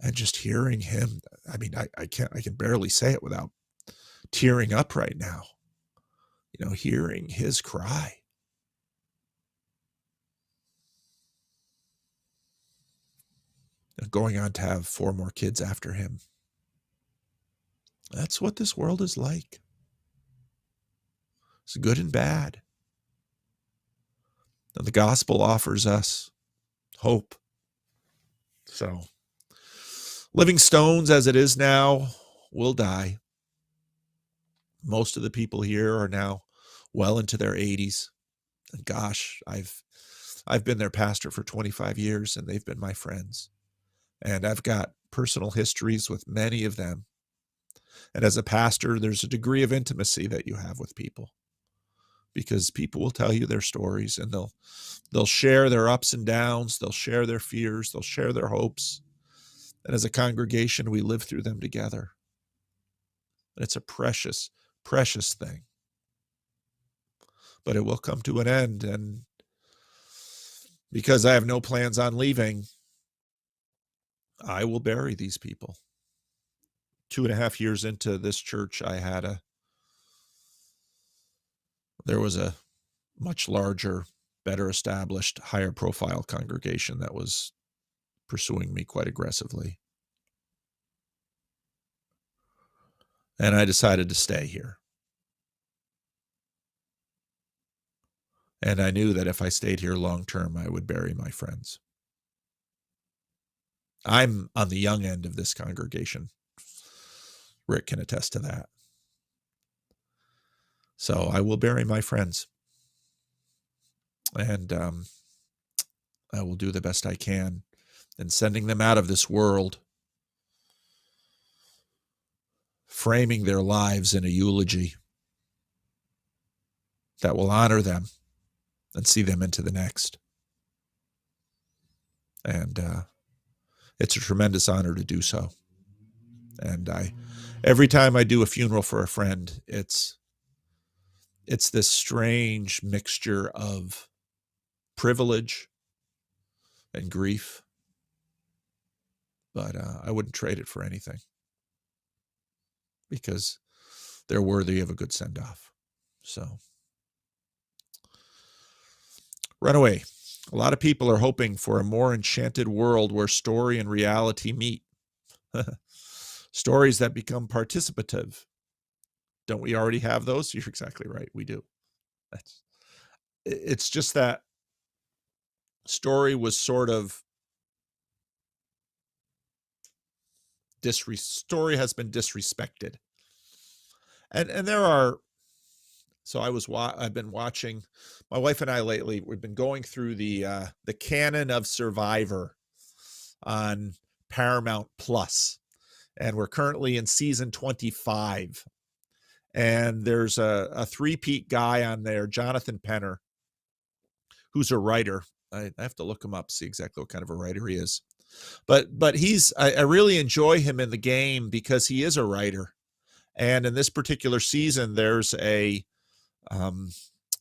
And just hearing him, I mean, I can barely say it without tearing up right now. Hearing his cry. And going on to have 4 more kids after him. That's what this world is like. It's good and bad. And the gospel offers us hope. So, living stones as it is now will die. Most of the people here are now well into their 80s. And gosh, I've been their pastor for 25 years, and they've been my friends. And I've got personal histories with many of them. And as a pastor, there's a degree of intimacy that you have with people, because people will tell you their stories, and they'll share their ups and downs. They'll share their fears. They'll share their hopes. And as a congregation, we live through them together. And it's a precious, precious thing. But it will come to an end. And because I have no plans on leaving, I will bury these people. 2.5 years into this church, there was a much larger, better established, higher profile congregation that was pursuing me quite aggressively. And I decided to stay here. And I knew that if I stayed here long term, I would bury my friends. I'm on the young end of this congregation. Rick can attest to that. So I will bury my friends. And I will do the best I can in sending them out of this world, framing their lives in a eulogy that will honor them and see them into the next. And it's a tremendous honor to do so. And every time I do a funeral for a friend, it's this strange mixture of privilege and grief. But I wouldn't trade it for anything, because they're worthy of a good send-off. So, Runaway. A lot of people are hoping for a more enchanted world where story and reality meet. Stories that become participative. Don't we already have those? You're exactly right. We do. It's just that story was sort of story has been disrespected. And there are, so I've been watching, my wife and I lately, we've been going through the canon of Survivor on Paramount Plus, and we're currently in season 25. And there's a three-peat guy on there, Jonathan Penner, who's a writer. I have to look him up, see exactly what kind of a writer he is. But I really enjoy him in the game because he is a writer. And in this particular season, there's a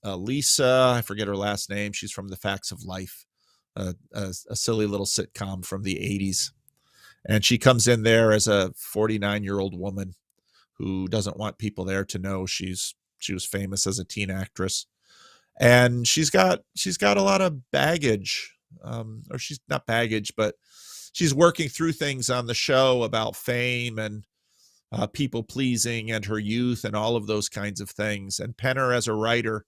Lisa, I forget her last name. She's from The Facts of Life, a silly little sitcom from the 80s. And she comes in there as a 49-year-old woman who doesn't want people there to know she was famous as a teen actress. And she's got a lot of baggage, or she's not baggage, but she's working through things on the show about fame and people pleasing and her youth and all of those kinds of things. And Penner, as a writer,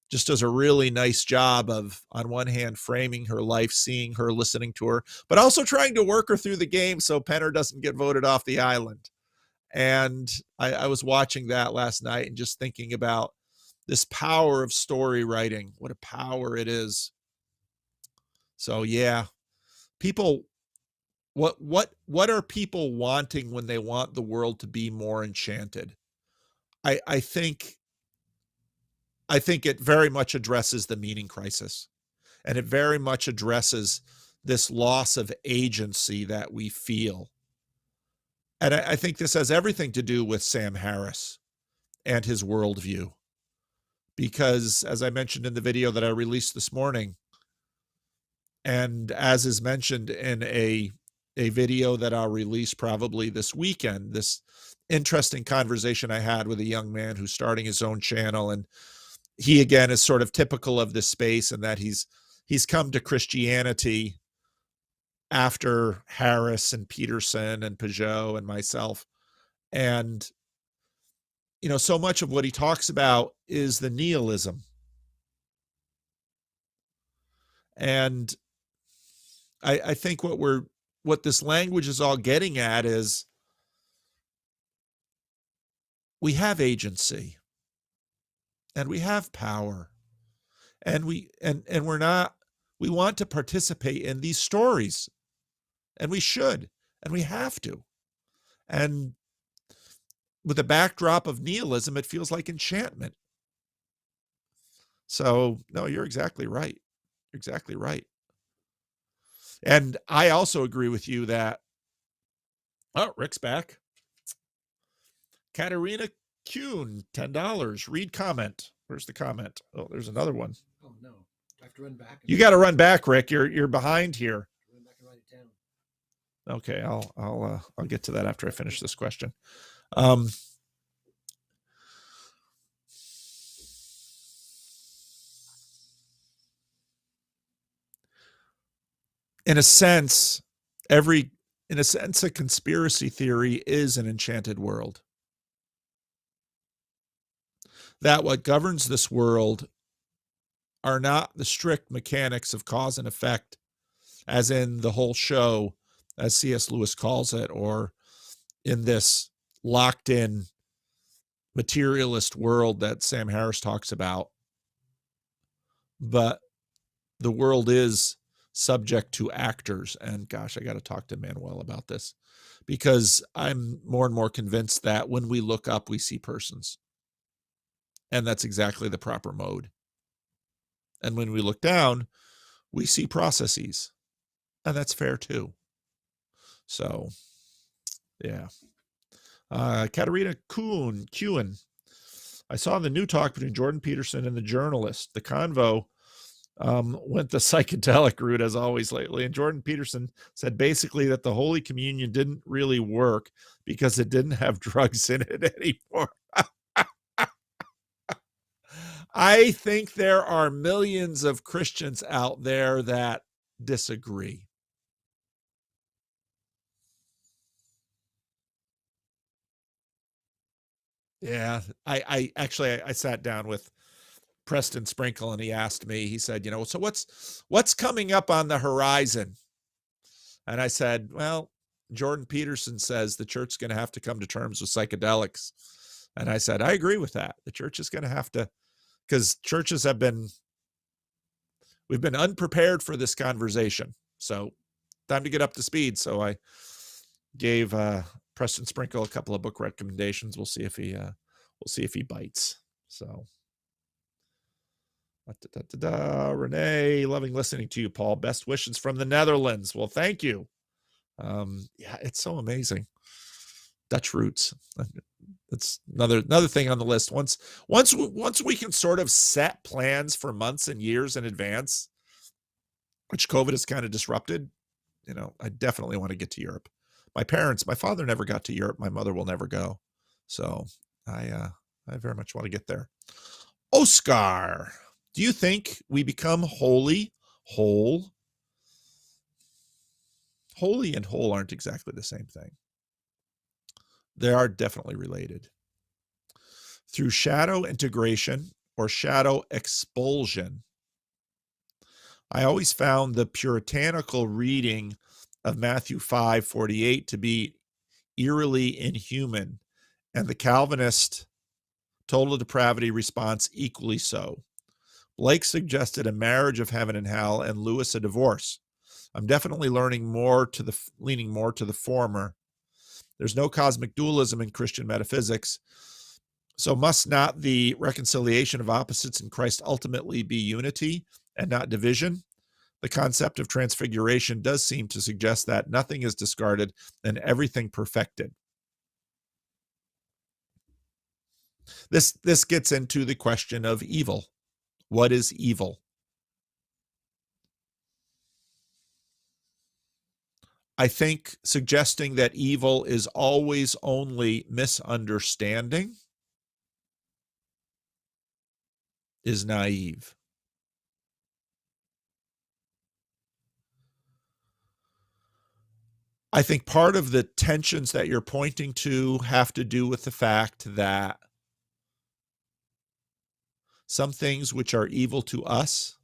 just does a really nice job of, on one hand, framing her life, seeing her, listening to her, but also trying to work her through the game so Penner doesn't get voted off the island. And I was watching that last night and just thinking about this power of story writing, what a power it is. So yeah, people, what are people wanting when they want the world to be more enchanted? I think it very much addresses the meaning crisis, and it very much addresses this loss of agency that we feel. And I think this has everything to do with Sam Harris and his worldview. Because as I mentioned in the video that I released this morning, and as is mentioned in a video that I'll release probably this weekend, this interesting conversation I had with a young man who's starting his own channel. And he, again, is sort of typical of this space in that he's come to Christianity after Harris and Peterson and Peugeot and myself. And so much of what he talks about is the nihilism. And I think what this language is all getting at is we have agency and we have power, and we want to participate in these stories, and we should, and we have to. And with a backdrop of nihilism, it feels like enchantment. So, no, you're exactly right. You're exactly right. And I also agree with you that, oh, Rick's back. Katerina Kuhn, $10. Read comment. Where's the comment? Oh, there's another one. Oh, no. I have to run back. You got to run back, Rick. You're behind here. Run back and write it down. Okay, I'll get to that after I finish this question. In a sense, a conspiracy theory is an enchanted world. That what governs this world are not the strict mechanics of cause and effect, as in the whole show, as C.S. Lewis calls it, or in this locked-in materialist world that Sam Harris talks about. But the world is subject to actors. And gosh, I got to talk to Manuel about this, because I'm more and more convinced that when we look up, we see persons. And that's exactly the proper mode. And when we look down, we see processes. And that's fair too. So, yeah. Katerina Kuhn. I saw the new talk between Jordan Peterson and the journalist. The convo went the psychedelic route as always lately. And Jordan Peterson said basically that the Holy Communion didn't really work because it didn't have drugs in it anymore. I think there are millions of Christians out there that disagree. Yeah, I actually sat down with Preston Sprinkle and he asked me, he said, so what's coming up on the horizon? And I said, well, Jordan Peterson says the church is going to have to come to terms with psychedelics. And I said, I agree with that. The church is going to have to, because churches we've been unprepared for this conversation. So time to get up to speed. So I gave Preston Sprinkle a couple of book recommendations. We'll see if he bites. So Renee, loving listening to you, Paul. Best wishes from the Netherlands. Well, thank you. Yeah, it's so amazing. Dutch roots. That's another thing on the list. Once we can sort of set plans for months and years in advance, which COVID has kind of disrupted, I definitely want to get to Europe. My father never got to Europe. My mother will never go. So I very much want to get there. Oscar, do you think we become holy? Holy and whole aren't exactly the same thing. They are definitely related. Through shadow integration or shadow expulsion. I always found the puritanical reading of Matthew 5:48 to be eerily inhuman, and the Calvinist total depravity response equally so. Blake suggested a marriage of heaven and hell, and Lewis a divorce. I'm definitely leaning more to the former. There's no cosmic dualism in Christian metaphysics, so must not the reconciliation of opposites in Christ ultimately be unity and not division? The concept of transfiguration does seem to suggest that nothing is discarded and everything perfected. This gets into the question of evil. What is evil? I think suggesting that evil is always only misunderstanding is naive. I think part of the tensions that you're pointing to have to do with the fact that some things which are evil to us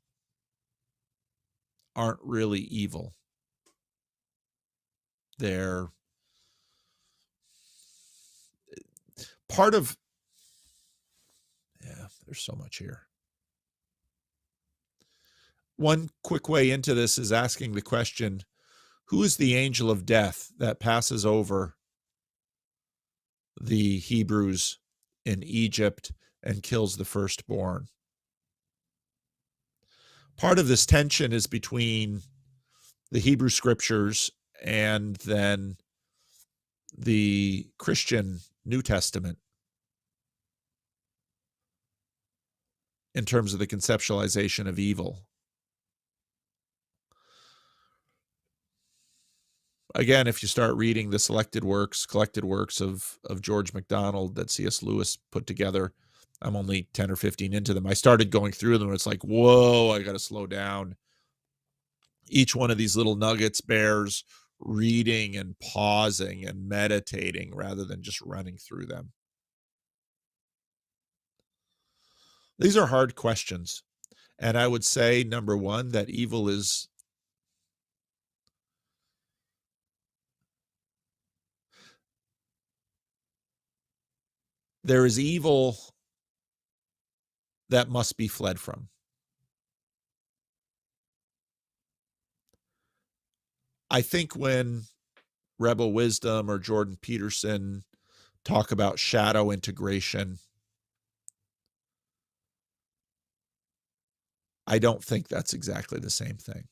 aren't really evil. They're part of, there's so much here. One quick way into this is asking the question, who is the angel of death that passes over the Hebrews in Egypt and kills the firstborn? Part of this tension is between the Hebrew scriptures and then the Christian New Testament in terms of the conceptualization of evil. Again, if you start reading the collected works of George MacDonald that C.S. Lewis put together, I'm only 10 or 15 into them. I started going through them and it's like, whoa, I got to slow down. Each one of these little nuggets bears reading and pausing and meditating rather than just running through them. These are hard questions. And I would say, number one, that evil is there is evil that must be fled from. I think when Rebel Wisdom or Jordan Peterson talk about shadow integration, I don't think that's exactly the same thing.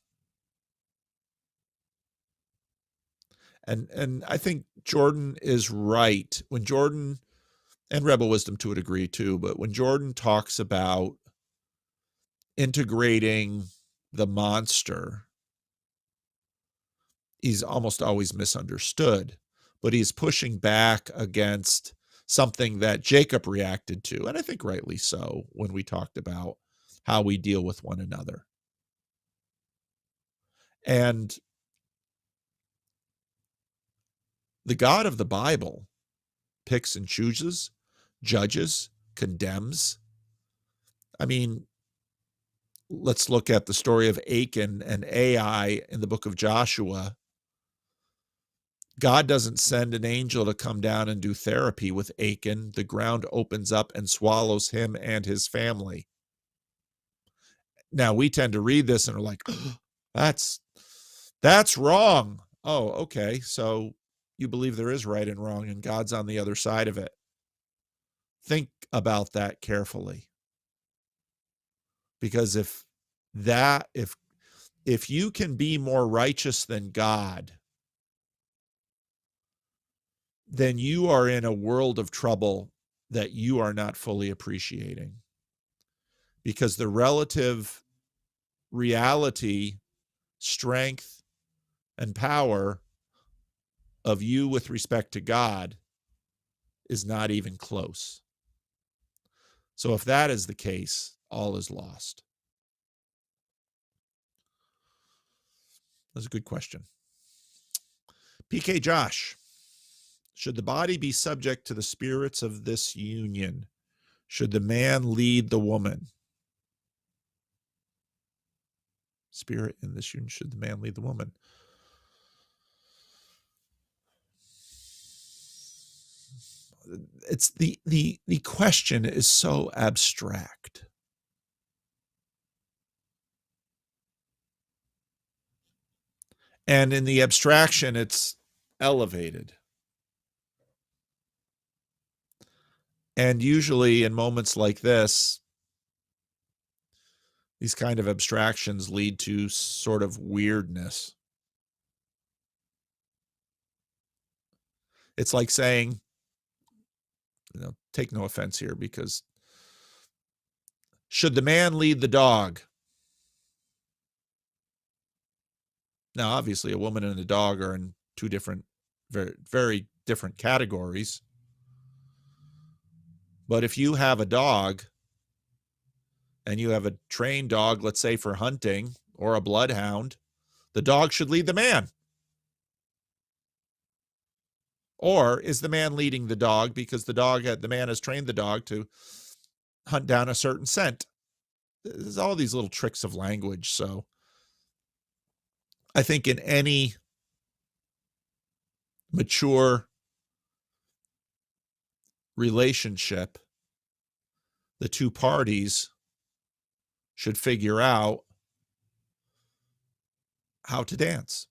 And I think Jordan is right. When Jordan, and Rebel Wisdom to a degree too, but when Jordan talks about integrating the monster, he's almost always misunderstood, but he's pushing back against something that Jacob reacted to, and I think rightly so, when we talked about how we deal with one another. And the God of the Bible picks and chooses, judges, condemns. I mean, let's look at the story of Achan and Ai in the book of Joshua. God doesn't send an angel to come down and do therapy with Achan. The ground opens up and swallows him and his family. Now, we tend to read this and are like, oh, that's wrong. Oh, okay. So you believe there is right and wrong and God's on the other side of it. Think about that carefully. Because if you can be more righteous than God, then you are in a world of trouble that you are not fully appreciating, because the relative reality, strength, and power of you with respect to God is not even close. So if that is the case, all is lost. That's a good question. PK Josh, should the body be subject to the spirits of this union? Should the man lead the woman? Spirit in this union, should the man lead the woman? It's the question is so abstract. And in the abstraction, it's elevated. And usually in moments like this, these kind of abstractions lead to sort of weirdness. It's like saying, take no offense here, because should the man lead the dog? Now, obviously, a woman and a dog are in two different, very, very different categories. But if you have a dog and you have a trained dog, let's say for hunting, or a bloodhound, the dog should lead the man. Or is the man leading the dog because the man has trained the dog to hunt down a certain scent? There's all these little tricks of language. So I think in any mature relationship, the two parties should figure out how to dance.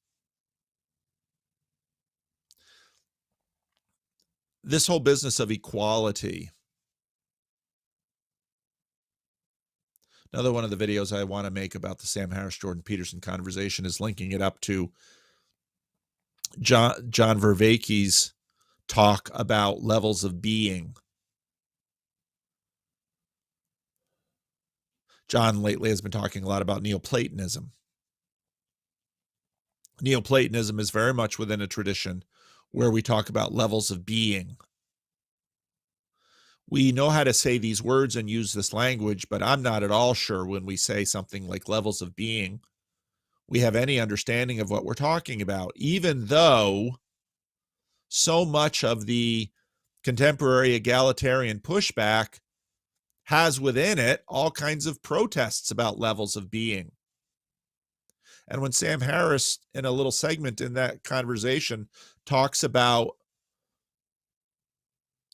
This whole business of equality. Another one of the videos I want to make about the Sam Harris Jordan Peterson conversation is linking it up to John Vervaeke's talk about levels of being. John lately has been talking a lot about Neoplatonism. Neoplatonism is very much within a tradition where we talk about levels of being. We know how to say these words and use this language, but I'm not at all sure when we say something like levels of being, we have any understanding of what we're talking about, even though so much of the contemporary egalitarian pushback has within it all kinds of protests about levels of being. And when Sam Harris, in a little segment in that conversation, talks about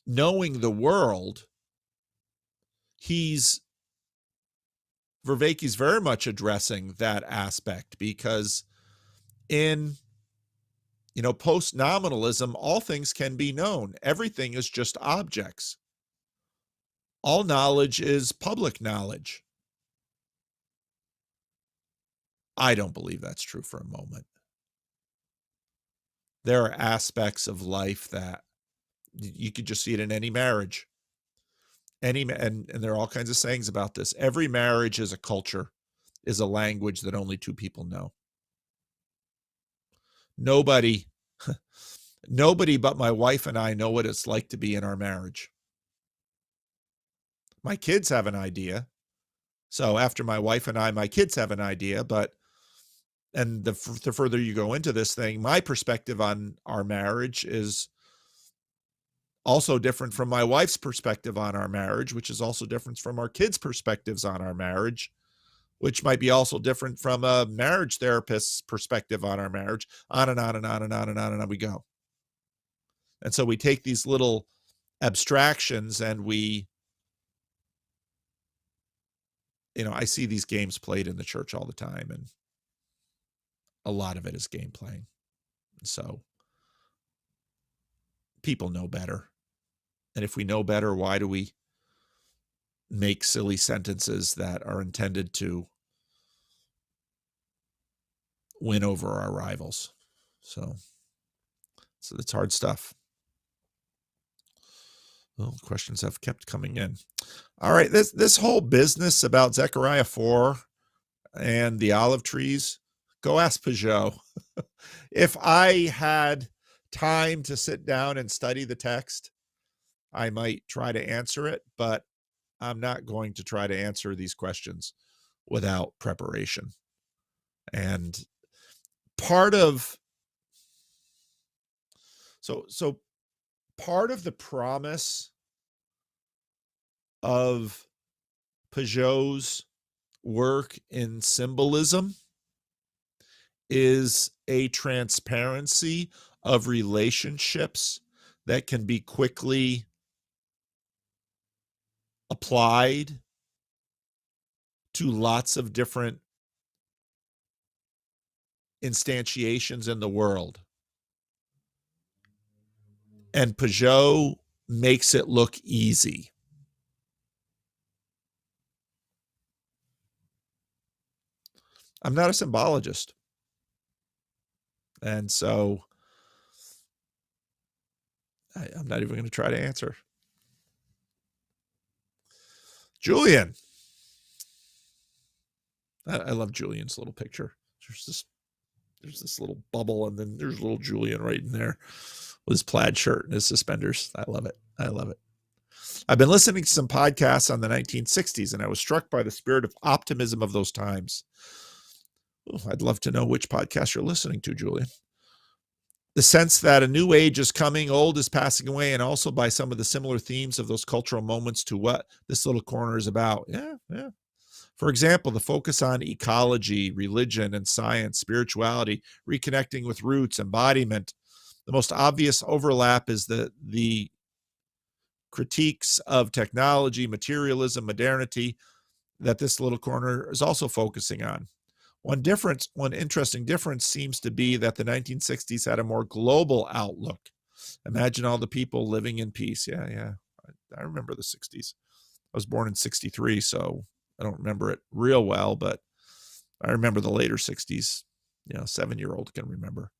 knowing the world, Vervaeke's very much addressing that aspect, because in post-nominalism, all things can be known. Everything is just objects. All knowledge is public knowledge. I don't believe that's true for a moment. There are aspects of life that you could just see it in any marriage. And there are all kinds of sayings about this. Every marriage is a culture, is a language that only two people know. Nobody but my wife and I know what it's like to be in our marriage. My kids have an idea. So after my wife and I, my kids have an idea, and the further you go into this thing, my perspective on our marriage is also different from my wife's perspective on our marriage, which is also different from our kids' perspectives on our marriage, which might be also different from a marriage therapist's perspective on our marriage, on and on and on and on and on and on we go. And so we take these little abstractions and I see these games played in the church all the time, and a lot of it is game playing. So people know better. And if we know better, why do we make silly sentences that are intended to win over our rivals? So it's hard stuff. Well, questions have kept coming in. All right, this whole business about Zechariah 4 and the olive trees, go ask Peugeot. If I had time to sit down and study the text, I might try to answer it, but I'm not going to try to answer these questions without preparation. And part of so part of the promise of Peugeot's work in symbolism is a transparency of relationships that can be quickly applied to lots of different instantiations in the world. And Peugeot makes it look easy. I'm not a symbologist. And so I'm not even going to try to answer. Julian. I love Julian's little picture. There's this little bubble, and then there's little Julian right in there with his plaid shirt and his suspenders. I love it. I love it. I've been listening to some podcasts on the 1960s, and I was struck by the spirit of optimism of those times. Ooh, I'd love to know which podcast you're listening to, Julian. The sense that a new age is coming, old is passing away, and also by some of the similar themes of those cultural moments to what this little corner is about. Yeah. For example, the focus on ecology, religion, and science, spirituality, reconnecting with roots, embodiment. The most obvious overlap is the critiques of technology, materialism, modernity that this little corner is also focusing on. One interesting difference seems to be that the 1960s had a more global outlook. Imagine all the people living in peace. Yeah. I remember the 60s. I was born in 63, so I don't remember it real well, but I remember the later 60s. 7-year-old can remember.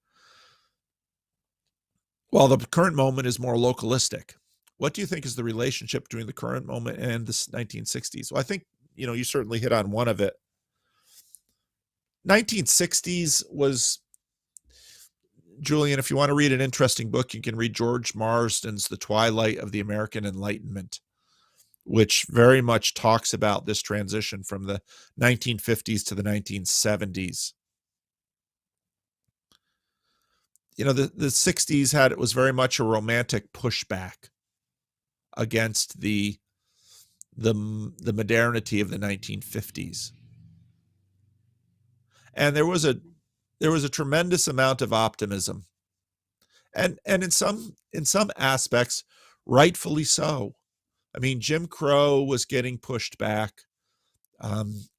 While the current moment is more localistic, what do you think is the relationship between the current moment and the 1960s? Well, I think, you certainly hit on one of it. 1960s was, Julian, if you want to read an interesting book, you can read George Marsden's The Twilight of the American Enlightenment, which very much talks about this transition from the 1950s to the 1970s. The 60s was very much a romantic pushback against the modernity of the 1950s. And there was a tremendous amount of optimism. And in some aspects, rightfully so. I mean, Jim Crow was getting pushed back.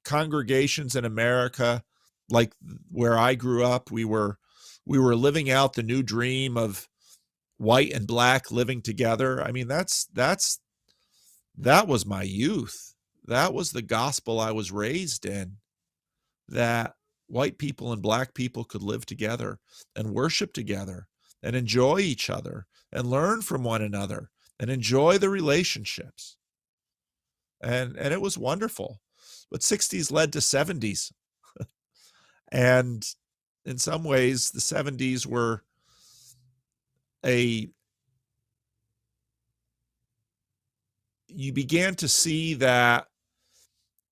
Congregations in America, like where I grew up, we were living out the new dream of white and black living together. I mean, that was my youth. That was the gospel I was raised in, that white people and black people could live together and worship together and enjoy each other and learn from one another and enjoy the relationships. And it was wonderful. But 60s led to 70s. And in some ways, the 70s were you began to see that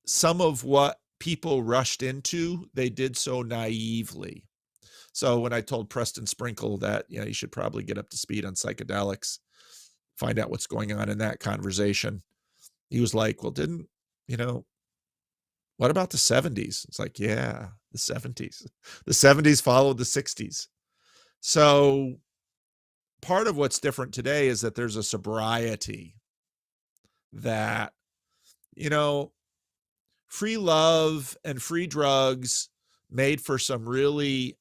some of what people rushed into, they did so naively. So when I told Preston Sprinkle that, you should probably get up to speed on psychedelics, find out what's going on in that conversation, he was like, well, what about the 70s? It's like, yeah, the 70s. The 70s followed the 60s. So part of what's different today is that there's a sobriety that, free love and free drugs made for some really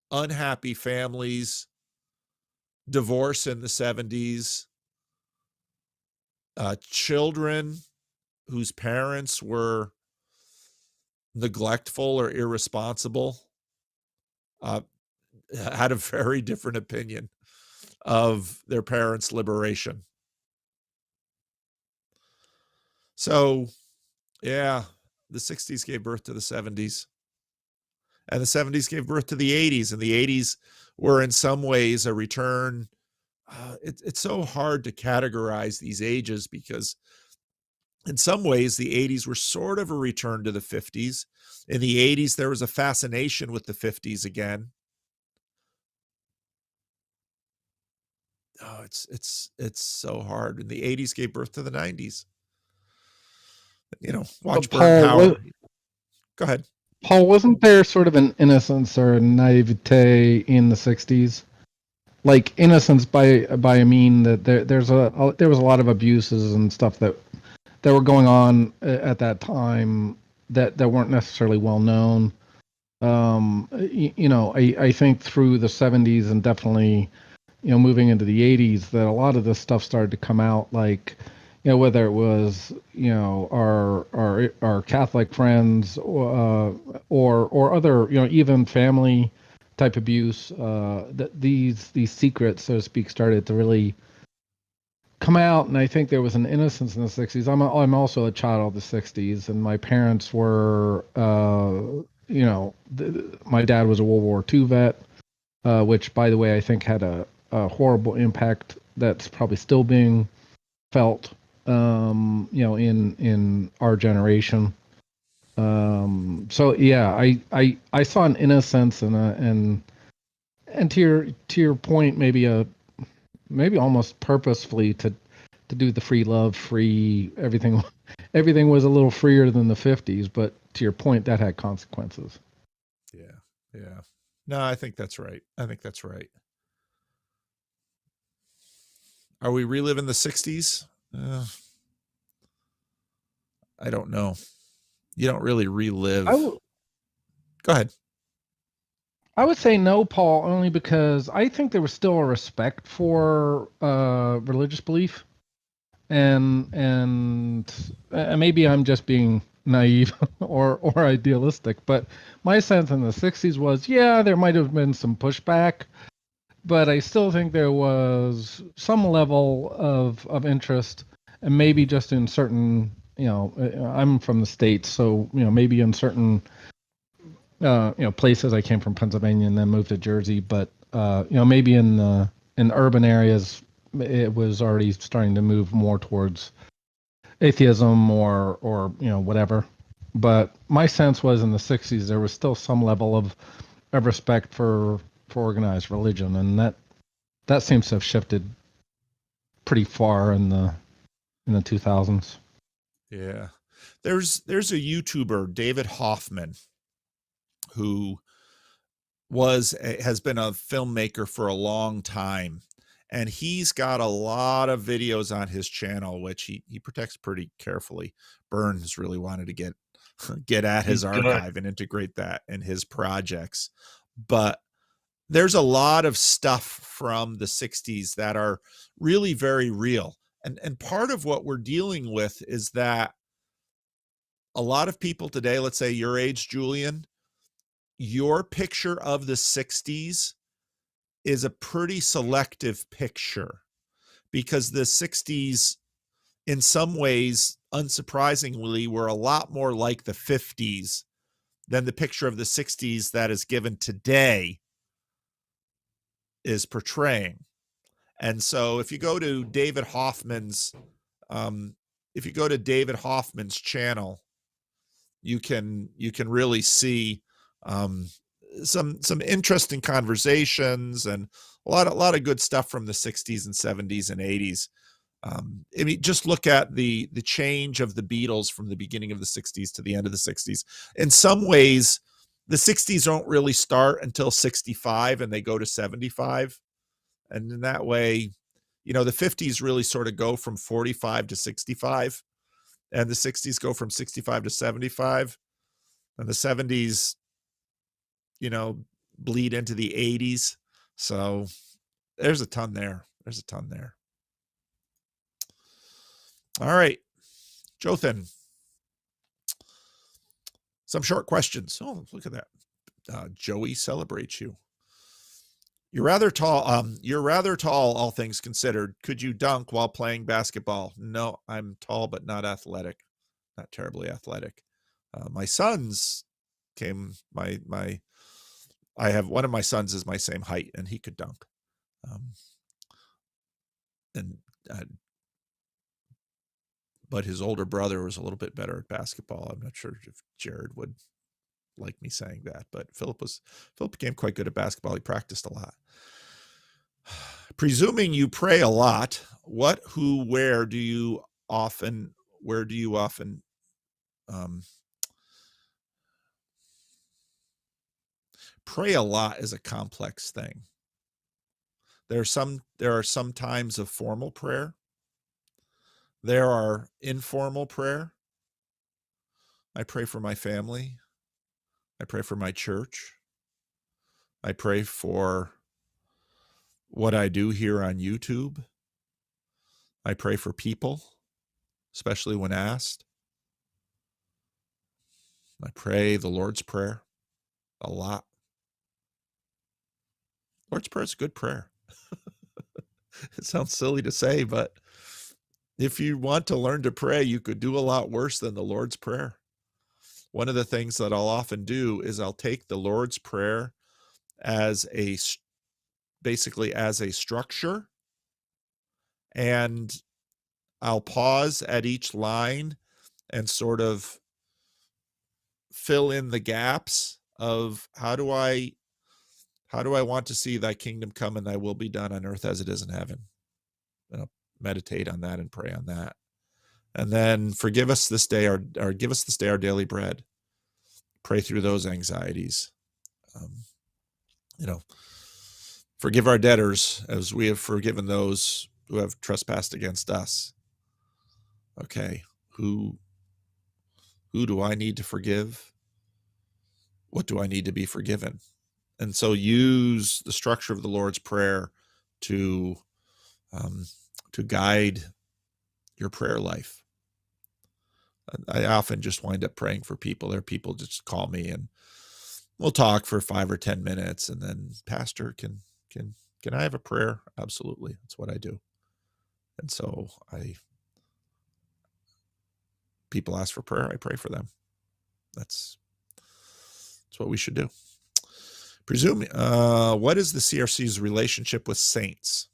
unhappy families, divorce in the 70s, children whose parents were neglectful or irresponsible, had a very different opinion of their parents' liberation. So, yeah, the 60s gave birth to the 70s, and the 70s gave birth to the 80s, and the 80s were in some ways a return. It's so hard to categorize these ages because in some ways the 80s were sort of a return to the 50s. In the 80s, there was a fascination with the 50s again. Oh, it's so hard. And the 80s gave birth to the 90s. Watch Burn Power. Go ahead. Paul, wasn't there sort of an innocence or naivete in the 60s? Like innocence by I mean that there was a lot of abuses and stuff that were going on at that time that weren't necessarily well known. I think through the 70s and definitely, moving into the 80s, that a lot of this stuff started to come out, like, whether it was, our Catholic friends or other, even family type abuse, that these secrets, so to speak, started to really come out. And I think there was an innocence in the 60s. I'm also a child of the 60s, and my parents were, my dad was a World War II vet, which, by the way, I think had a horrible impact that's probably still being felt, in our generation. So yeah, I saw an innocence and to your point, maybe almost purposefully to do the free love, free everything. Everything was a little freer than the 50s, but to your point, that had consequences. Yeah. No, I think that's right. Are we reliving the 60s? I don't know. You don't really relive. Go ahead. I would say no, Paul, only because I think there was still a respect for religious belief, and maybe I'm just being naive or idealistic, but my sense in the 60s was, yeah, there might have been some pushback, but I still think there was some level of interest, and maybe just in certain, I'm from the States, so maybe in certain places. I came from Pennsylvania and then moved to Jersey, but maybe in urban areas it was already starting to move more towards atheism or whatever. But my sense was in the 60s there was still some level of respect for organized religion, and that seems to have shifted pretty far in the 2000s. Yeah. There's a YouTuber, David Hoffman, who has been a filmmaker for a long time, and he's got a lot of videos on his channel, which he protects pretty carefully. Burns really wanted to get at his archive and integrate that in his projects. But there's a lot of stuff from the 60s that are really very real. And part of what we're dealing with is that a lot of people today, let's say your age, Julian, your picture of the 60s is a pretty selective picture, because the 60s, in some ways, unsurprisingly, were a lot more like the 50s than the picture of the 60s that is given today is portraying. And so if you go to David Hoffman's channel, you can really see some interesting conversations and a lot of good stuff from the 60s and 70s and 80s. I mean, just look at the change of the Beatles from the beginning of the 60s to the end of the 60s. In some ways, the 60s don't really start until 65 and they go to 75. And in that way, the 50s really sort of go from 45 to 65, and the 60s go from 65 to 75, and the 70s, bleed into the 80s. So there's a ton there. All right, Jothan. Some short questions. Oh, look at that. Joey celebrates you. You're rather tall. You're rather tall, all things considered. Could you dunk while playing basketball? No, I'm tall, but not athletic. Not terribly athletic. My sons came. I have one of my sons is my same height, and he could dunk. And but his older brother was a little bit better at basketball. I'm not sure if Jared would like me saying that, but Philip became quite good at basketball. He practiced a lot. Presuming you pray a lot, where do you often pray a lot is a complex thing. There are some times of formal prayer. There are informal prayer. I pray for my family. I pray for my church. I pray for what I do here on YouTube. I pray for people, especially when asked. I pray the Lord's Prayer a lot. Lord's Prayer is a good prayer. It sounds silly to say, but if you want to learn to pray, you could do a lot worse than the Lord's Prayer. One of the things that I'll often do is I'll take the Lord's Prayer basically as a structure, and I'll pause at each line and sort of fill in the gaps of how do I want to see thy kingdom come and thy will be done on earth as it is in heaven. And I'll meditate on that and pray on that. And then give us this day our daily bread. Pray through those anxieties. Forgive our debtors as we have forgiven those who have trespassed against us. Okay, who do I need to forgive? What do I need to be forgiven? And so use the structure of the Lord's Prayer to guide your prayer life. I often just wind up praying for people. There are people just call me and we'll talk for 5 or 10 minutes, and then, Pastor, can I have a prayer? Absolutely, that's what I do. And so people ask for prayer, I pray for them. That's what we should do. What is the CRC's relationship with saints?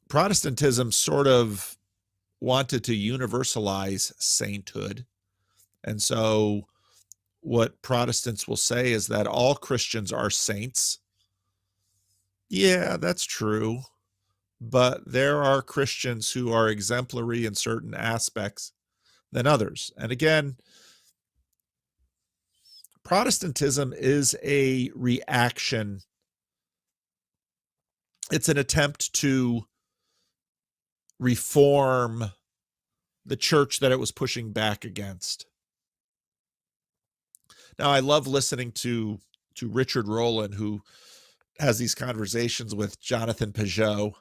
Protestantism sort of wanted to universalize sainthood. And so what Protestants will say is that all Christians are saints. Yeah, that's true. But there are Christians who are exemplary in certain aspects than others. And again, Protestantism is a reaction. It's an attempt to reform the church that it was pushing back against. Now, I love listening to Richard Rowland, who has these conversations with Jonathan Peugeot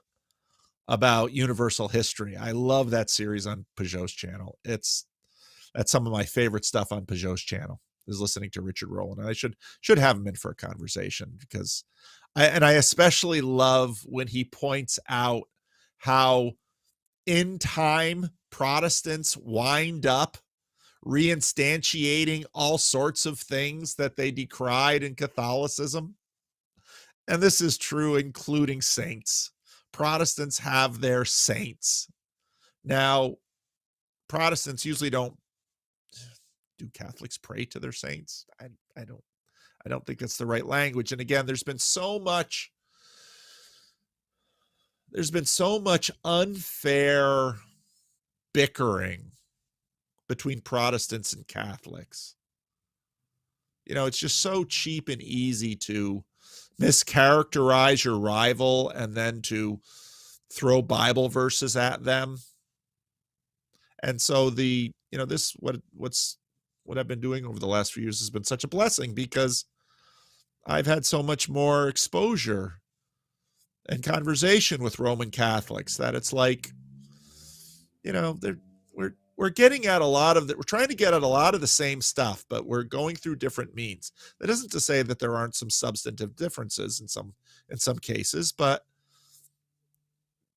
about universal history. I love that series on Peugeot's channel. That's some of my favorite stuff on Peugeot's channel, is listening to Richard Rowland. And I should have him in for a conversation, because I especially love when he points out how in time Protestants wind up reinstantiating all sorts of things that they decried in Catholicism. And this is true, including saints. Protestants have their saints. Now, Protestants usually don't. Do Catholics pray to their saints? I don't think that's the right language. And again, there's been so much unfair bickering between Protestants and Catholics. It's just so cheap and easy to mischaracterize your rival and then to throw Bible verses at them. And so what I've been doing over the last few years has been such a blessing, because I've had so much more exposure and conversation with Roman Catholics that it's like, we're we're getting at a lot of we're trying to get at a lot of the same stuff, but we're going through different means. That isn't to say that there aren't some substantive differences in some cases, but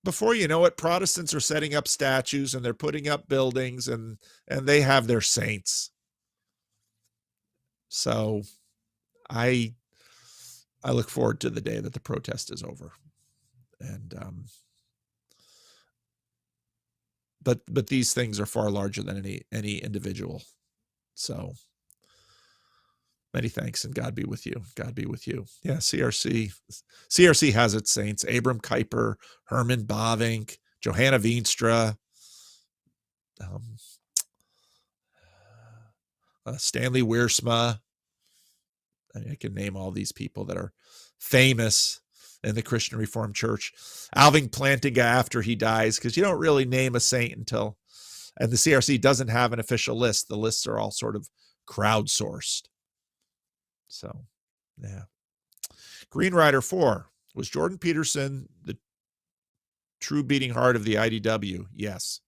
before you know it, Protestants are setting up statues and they're putting up buildings and they have their saints. So I look forward to the day that the protest is over. And but these things are far larger than any individual. So many thanks, and God be with you. God be with you. Yeah, CRC has its saints: Abram Kuyper, Herman Bavinck, Johanna Veenstra, Stanley Wiersma. I can name all these people that are famous in the Christian Reformed Church. Alvin Plantinga after he dies, because you don't really name a saint until, and the CRC doesn't have an official list. The lists are all sort of crowdsourced. So, yeah. Green Rider 4. Was Jordan Peterson the true beating heart of the IDW? Yes.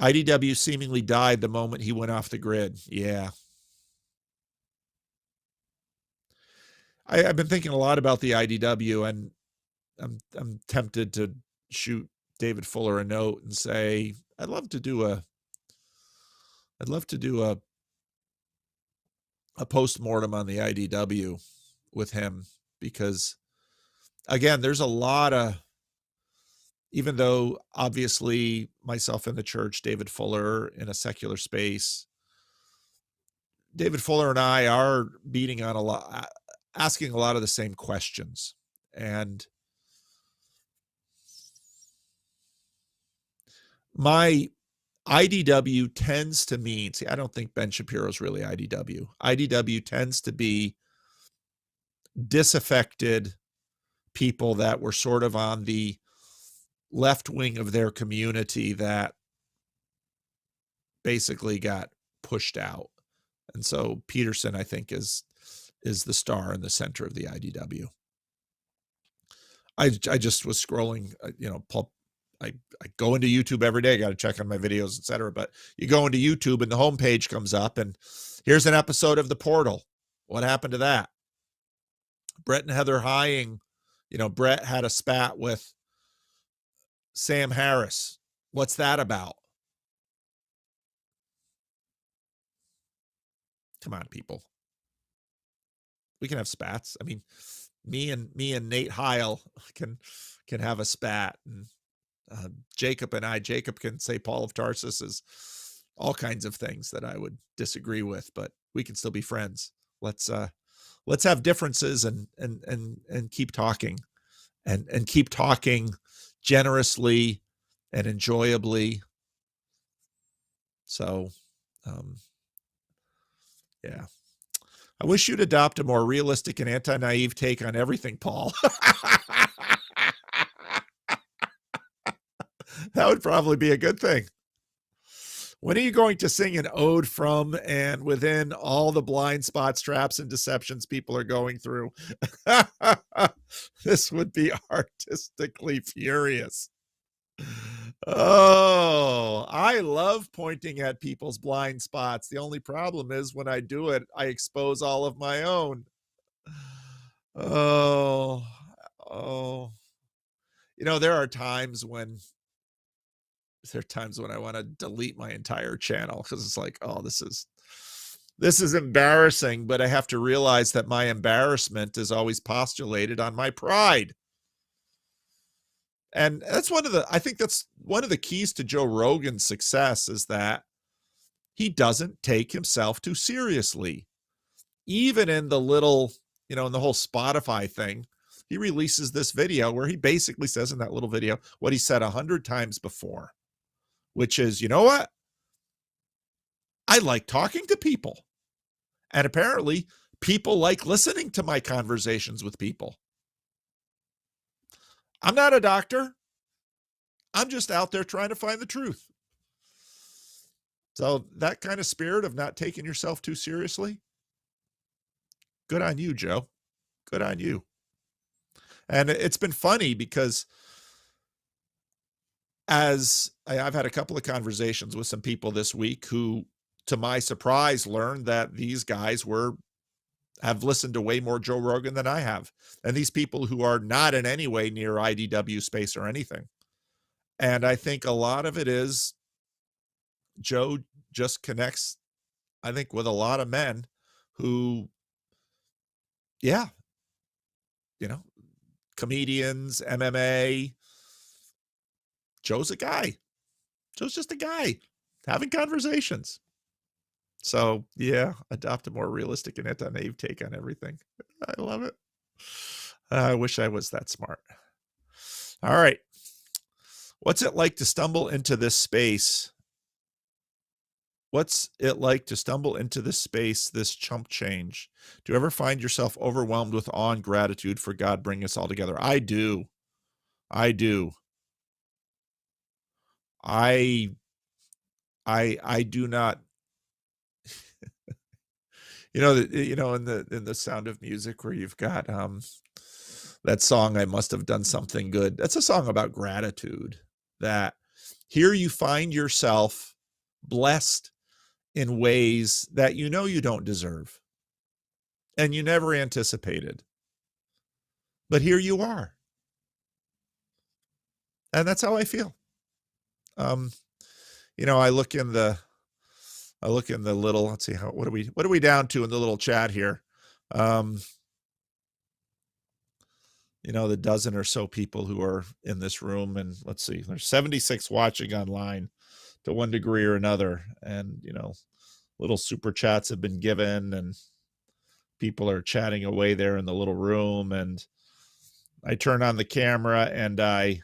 IDW seemingly died the moment he went off the grid. Yeah. I've been thinking a lot about the IDW, and I'm tempted to shoot David Fuller a note and say, I'd love to do a post-mortem on the IDW with him, because again, there's a lot of, even though obviously myself in the church, David Fuller in a secular space, David Fuller and I are beating on a lot, asking a lot of the same questions. And my IDW tends to mean, see, I don't think Ben Shapiro is really IDW. IDW tends to be disaffected people that were sort of on the left wing of their community that basically got pushed out. And so Peterson, I think, is the star in the center of the IDW. I just was scrolling, Paul, I go into YouTube every day. I got to check on my videos, etc. But you go into YouTube and the homepage comes up, and here's an episode of The Portal. What happened to that? Brett and Heather Hying, Brett had a spat with Sam Harris. What's that about? Come on, people. We can have spats. I mean, me and Nate Heil can have a spat, and Jacob can say Paul of Tarsus is all kinds of things that I would disagree with, but we can still be friends. Let's have differences and keep talking and keep talking generously and enjoyably. So, yeah. I wish you'd adopt a more realistic and anti-naive take on everything, Paul. That would probably be a good thing. When are you going to sing an ode from and within all the blind spots, traps, and deceptions people are going through? This would be artistically furious. Oh, I love pointing at people's blind spots. The only problem is when I do it, I expose all of my own. Oh. There are times when I want to delete my entire channel, because it's like, oh, this is embarrassing, but I have to realize that my embarrassment is always postulated on my pride. And I think that's one of the keys to Joe Rogan's success, is that he doesn't take himself too seriously. Even in the little, in the whole Spotify thing, he releases this video where he basically says in that little video what he said 100 times before, which is, you know what? I like talking to people. And apparently people like listening to my conversations with people. I'm not a doctor. I'm just out there trying to find the truth. So that kind of spirit of not taking yourself too seriously, good on you, Joe. Good on you. And it's been funny because as I've had a couple of conversations with some people this week who, to my surprise, learned that these guys have listened to way more Joe Rogan than I have. And these people who are not in any way near IDW space or anything. And I think a lot of it is Joe just connects, I think, with a lot of men who, yeah, comedians, MMA. Joe's a guy. Joe's just a guy having conversations. So, yeah, adopt a more realistic and anti-naive take on everything. I love it. I wish I was that smart. All right. What's it like to stumble into this space? What's it like to stumble into this space, this chump change? Do you ever find yourself overwhelmed with awe and gratitude for God bringing us all together? I do. I do. I do not. In the Sound of Music where you've got that song, I Must Have Done Something Good. That's a song about gratitude, that here you find yourself blessed in ways that you don't deserve and you never anticipated. But here you are. And that's how I feel. I look in the little, let's see, what are we down to in the little chat here? The dozen or so people who are in this room, and let's see, there's 76 watching online to one degree or another. And, little super chats have been given and people are chatting away there in the little room. And I turn on the camera and I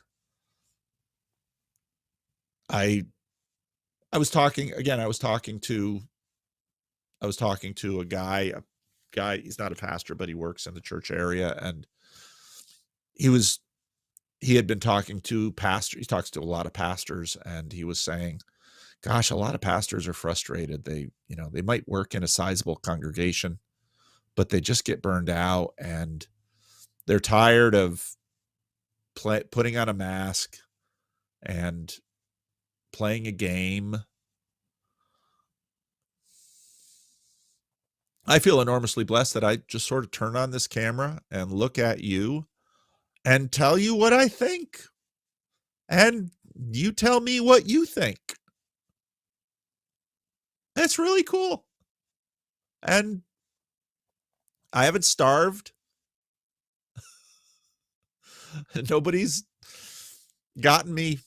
was talking to a guy, he's not a pastor, but he works in the church area. And he had been talking to pastors. He talks to a lot of pastors, and he was saying, gosh, a lot of pastors are frustrated. They might work in a sizable congregation, but they just get burned out and they're tired of putting on a mask and playing a game. I feel enormously blessed that I just sort of turn on this camera and look at you and tell you what I think. And you tell me what you think. That's really cool. And I haven't starved. Nobody's gotten me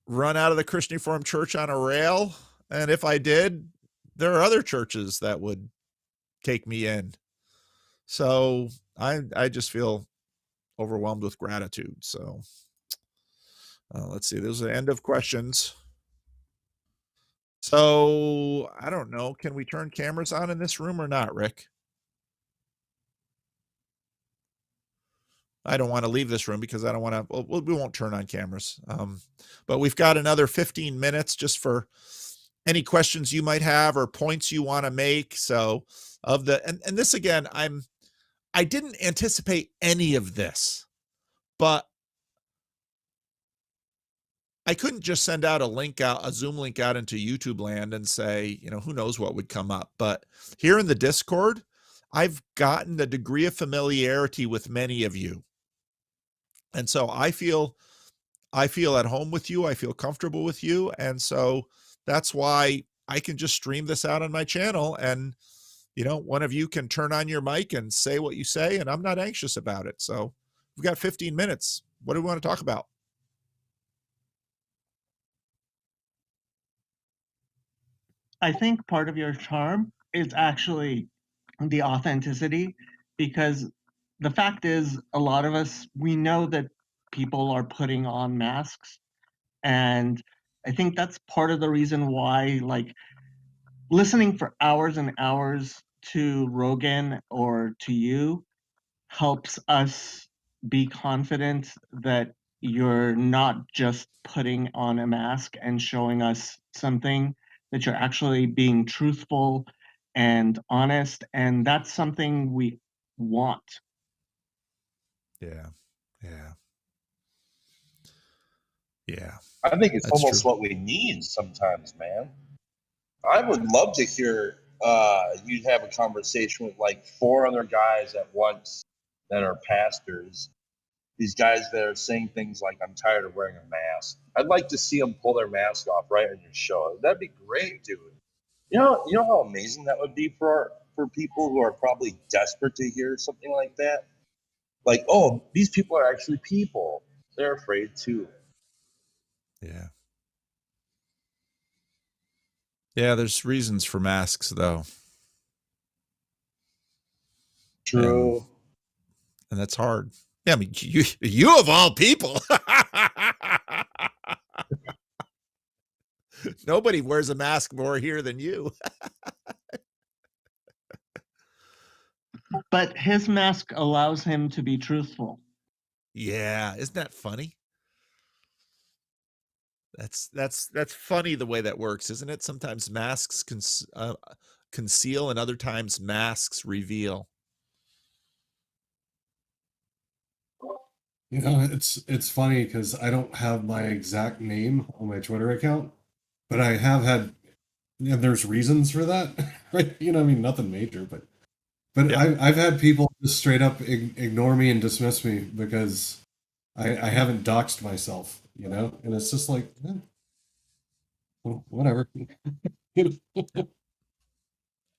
run out of the Christian Reformed Church on a rail. And if I did, there are other churches that would take me in. So I just feel overwhelmed with gratitude. So let's see. Those are the end of questions. So I don't know. Can we turn cameras on in this room or not, Rick? I don't want to leave this room because I don't want to, we won't turn on cameras. But we've got another 15 minutes just for any questions you might have or points you want to make. So and this again, I didn't anticipate any of this, but I couldn't just send out a Zoom link out into YouTube land and say, who knows what would come up. But here in the Discord, I've gotten a degree of familiarity with many of you. And so I feel at home with you. I feel comfortable with you. And so that's why I can just stream this out on my channel. And, one of you can turn on your mic and say what you say. And I'm not anxious about it. So we've got 15 minutes. What do we want to talk about? I think part of your charm is actually the authenticity, because the fact is, a lot of us, we know that people are putting on masks. And I think that's part of the reason why, like, listening for hours and hours to Rogan or to you helps us be confident that you're not just putting on a mask and showing us something, that you're actually being truthful and honest. And that's something we want. Yeah. Yeah, I think it's that's almost true. what we need sometimes, man. I would love to hear you'd have a conversation with like 4 other guys at once that are pastors. These guys that are saying things like, I'm tired of wearing a mask. I'd like to see them pull their mask off right on your show. That'd be great, dude. You know how amazing that would be for people who are probably desperate to hear something like that? Like, oh, these people are actually people. They're afraid too. Yeah. Yeah, there's reasons for masks though. True. And that's hard. Yeah, I mean, you of all people. Nobody wears a mask more here than you. But his mask allows him to be truthful. Yeah, isn't that funny? That's funny the way that works, isn't it? Sometimes masks conceal, and other times masks reveal. You know, it's funny because I don't have my exact name on my Twitter account, but I have had, and there's reasons for that, right? You know, I mean, nothing major, but Yeah. I've had people just straight up ignore me and dismiss me because I haven't doxed myself, you know, and it's just like, well, whatever. You know?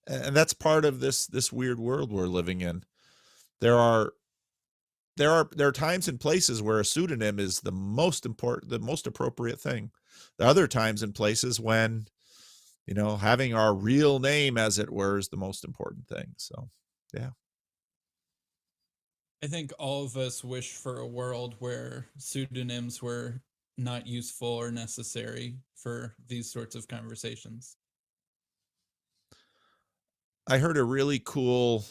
And that's part of this weird world we're living in. There are times and places where a pseudonym is the most important, the most appropriate thing. There are other times and places when, you know, having our real name, as it were, is the most important thing. So, yeah. I think all of us wish for a world where pseudonyms were not useful or necessary for these sorts of conversations. I heard a really cool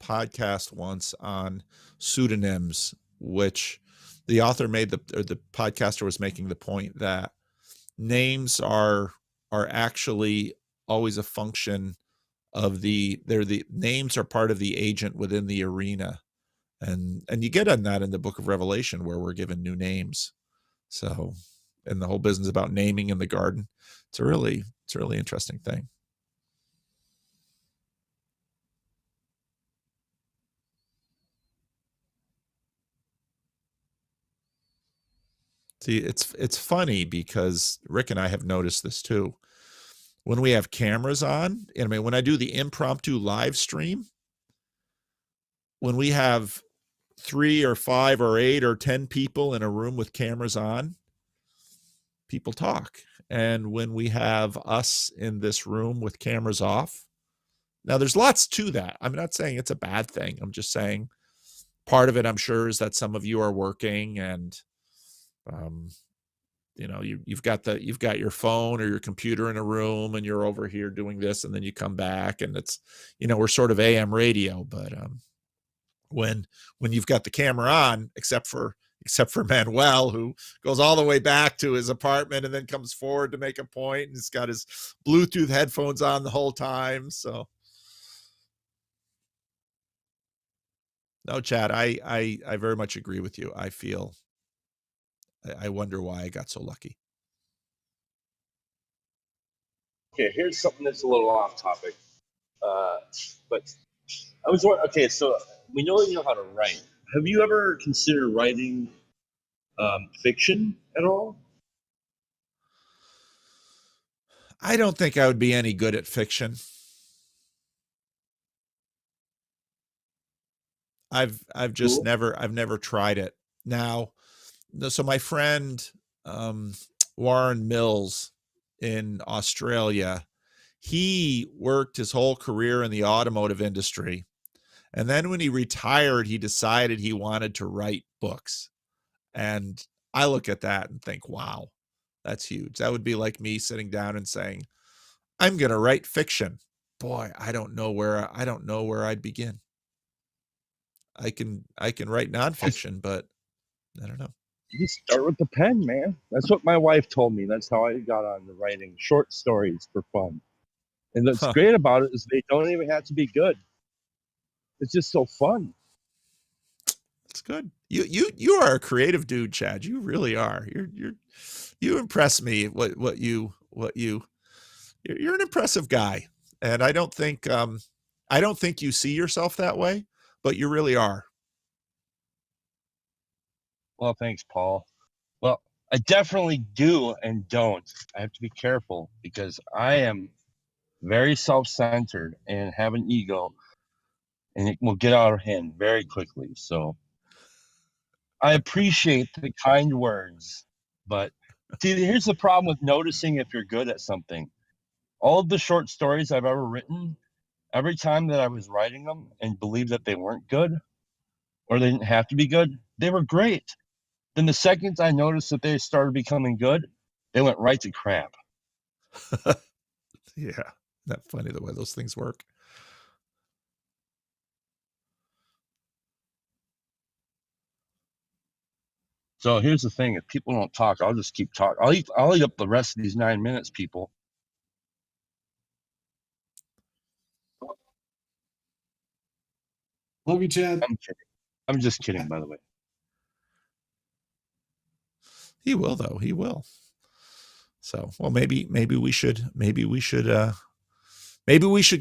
podcast once on pseudonyms, which the author made the podcaster was making the point that names are actually always a function of the names are part of the agent within the arena, and you get on that in the book of Revelation where we're given new names. So, and the whole business about naming in the garden, it's a really interesting thing. See, it's funny because Rick and I have noticed this too. When we have cameras on, I mean, when I do the impromptu live stream, when we have 3 or 5 or 8 or 10 people in a room with cameras on, people talk. And when we have us in this room with cameras off, now there's lots to that. I'm not saying it's a bad thing. I'm just saying part of it, I'm sure, is that some of you are working and, you know, you've got your phone or your computer in a room and you're over here doing this, and then you come back and it's, you know, we're sort of AM radio, but when you've got the camera on, except for Manuel, who goes all the way back to his apartment and then comes forward to make a point, and he's got his Bluetooth headphones on the whole time. So no, Chad, I very much agree with you. I wonder why I got so lucky. Okay, here's something that's a little off topic. But I was wondering, okay, so we know you know how to write. Have you ever considered writing fiction at all? I don't think I would be any good at fiction. I've just never tried it. Now, so my friend Warren Mills in Australia, he worked his whole career in the automotive industry. And then when he retired, he decided he wanted to write books. And I look at that and think, wow, that's huge. That would be like me sitting down and saying, I'm going to write fiction. Boy, I don't know where I'd begin. I can write nonfiction, but I don't know. You start with the pen, man. That's what my wife told me. That's how I got on to writing short stories for fun. And what's great about it is they don't even have to be good. It's just so fun. It's good. You are a creative dude, Chad. You really are. You impress me. You're an impressive guy, and I don't think you see yourself that way, but you really are. Well, thanks, Paul. Well, I definitely do and don't. I have to be careful because I am very self-centered and have an ego, and it will get out of hand very quickly. So I appreciate the kind words, but see, here's the problem with noticing if you're good at something. All of the short stories I've ever written, every time that I was writing them and believed that they weren't good or they didn't have to be good, they were great. Then the second I noticed that they started becoming good, they went right to crap. Yeah, not funny the way those things work. So here's the thing: if people don't talk, I'll just keep talking. I'll eat up the rest of these 9 minutes, people. Love you, Chad. I'm kidding. I'm just kidding, by the way. He will, though. He will. So, well, maybe we should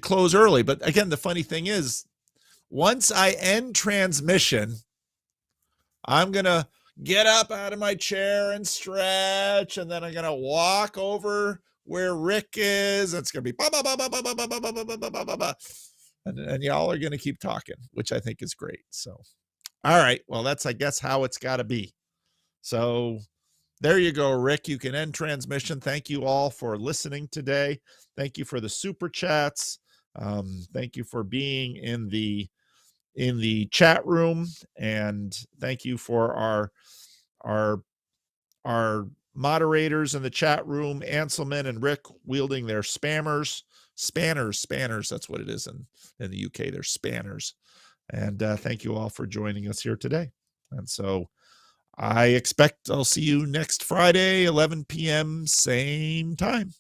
close early. But again, the funny thing is, once I end transmission, I'm gonna get up out of my chair and stretch, and then I'm gonna walk over where Rick is. It's gonna be and y'all are gonna keep talking, which I think is great. So, all right, well, that's, I guess, how it's got to be. So there you go, Rick. You can end transmission. Thank you all for listening today. Thank you for the super chats. Thank you for being in the chat room, and thank you for our moderators in the chat room, Anselman and Rick, wielding their spanners. That's what it is in the UK. They're spanners. And thank you all for joining us here today. And so I expect I'll see you next Friday, 11 p.m., same time.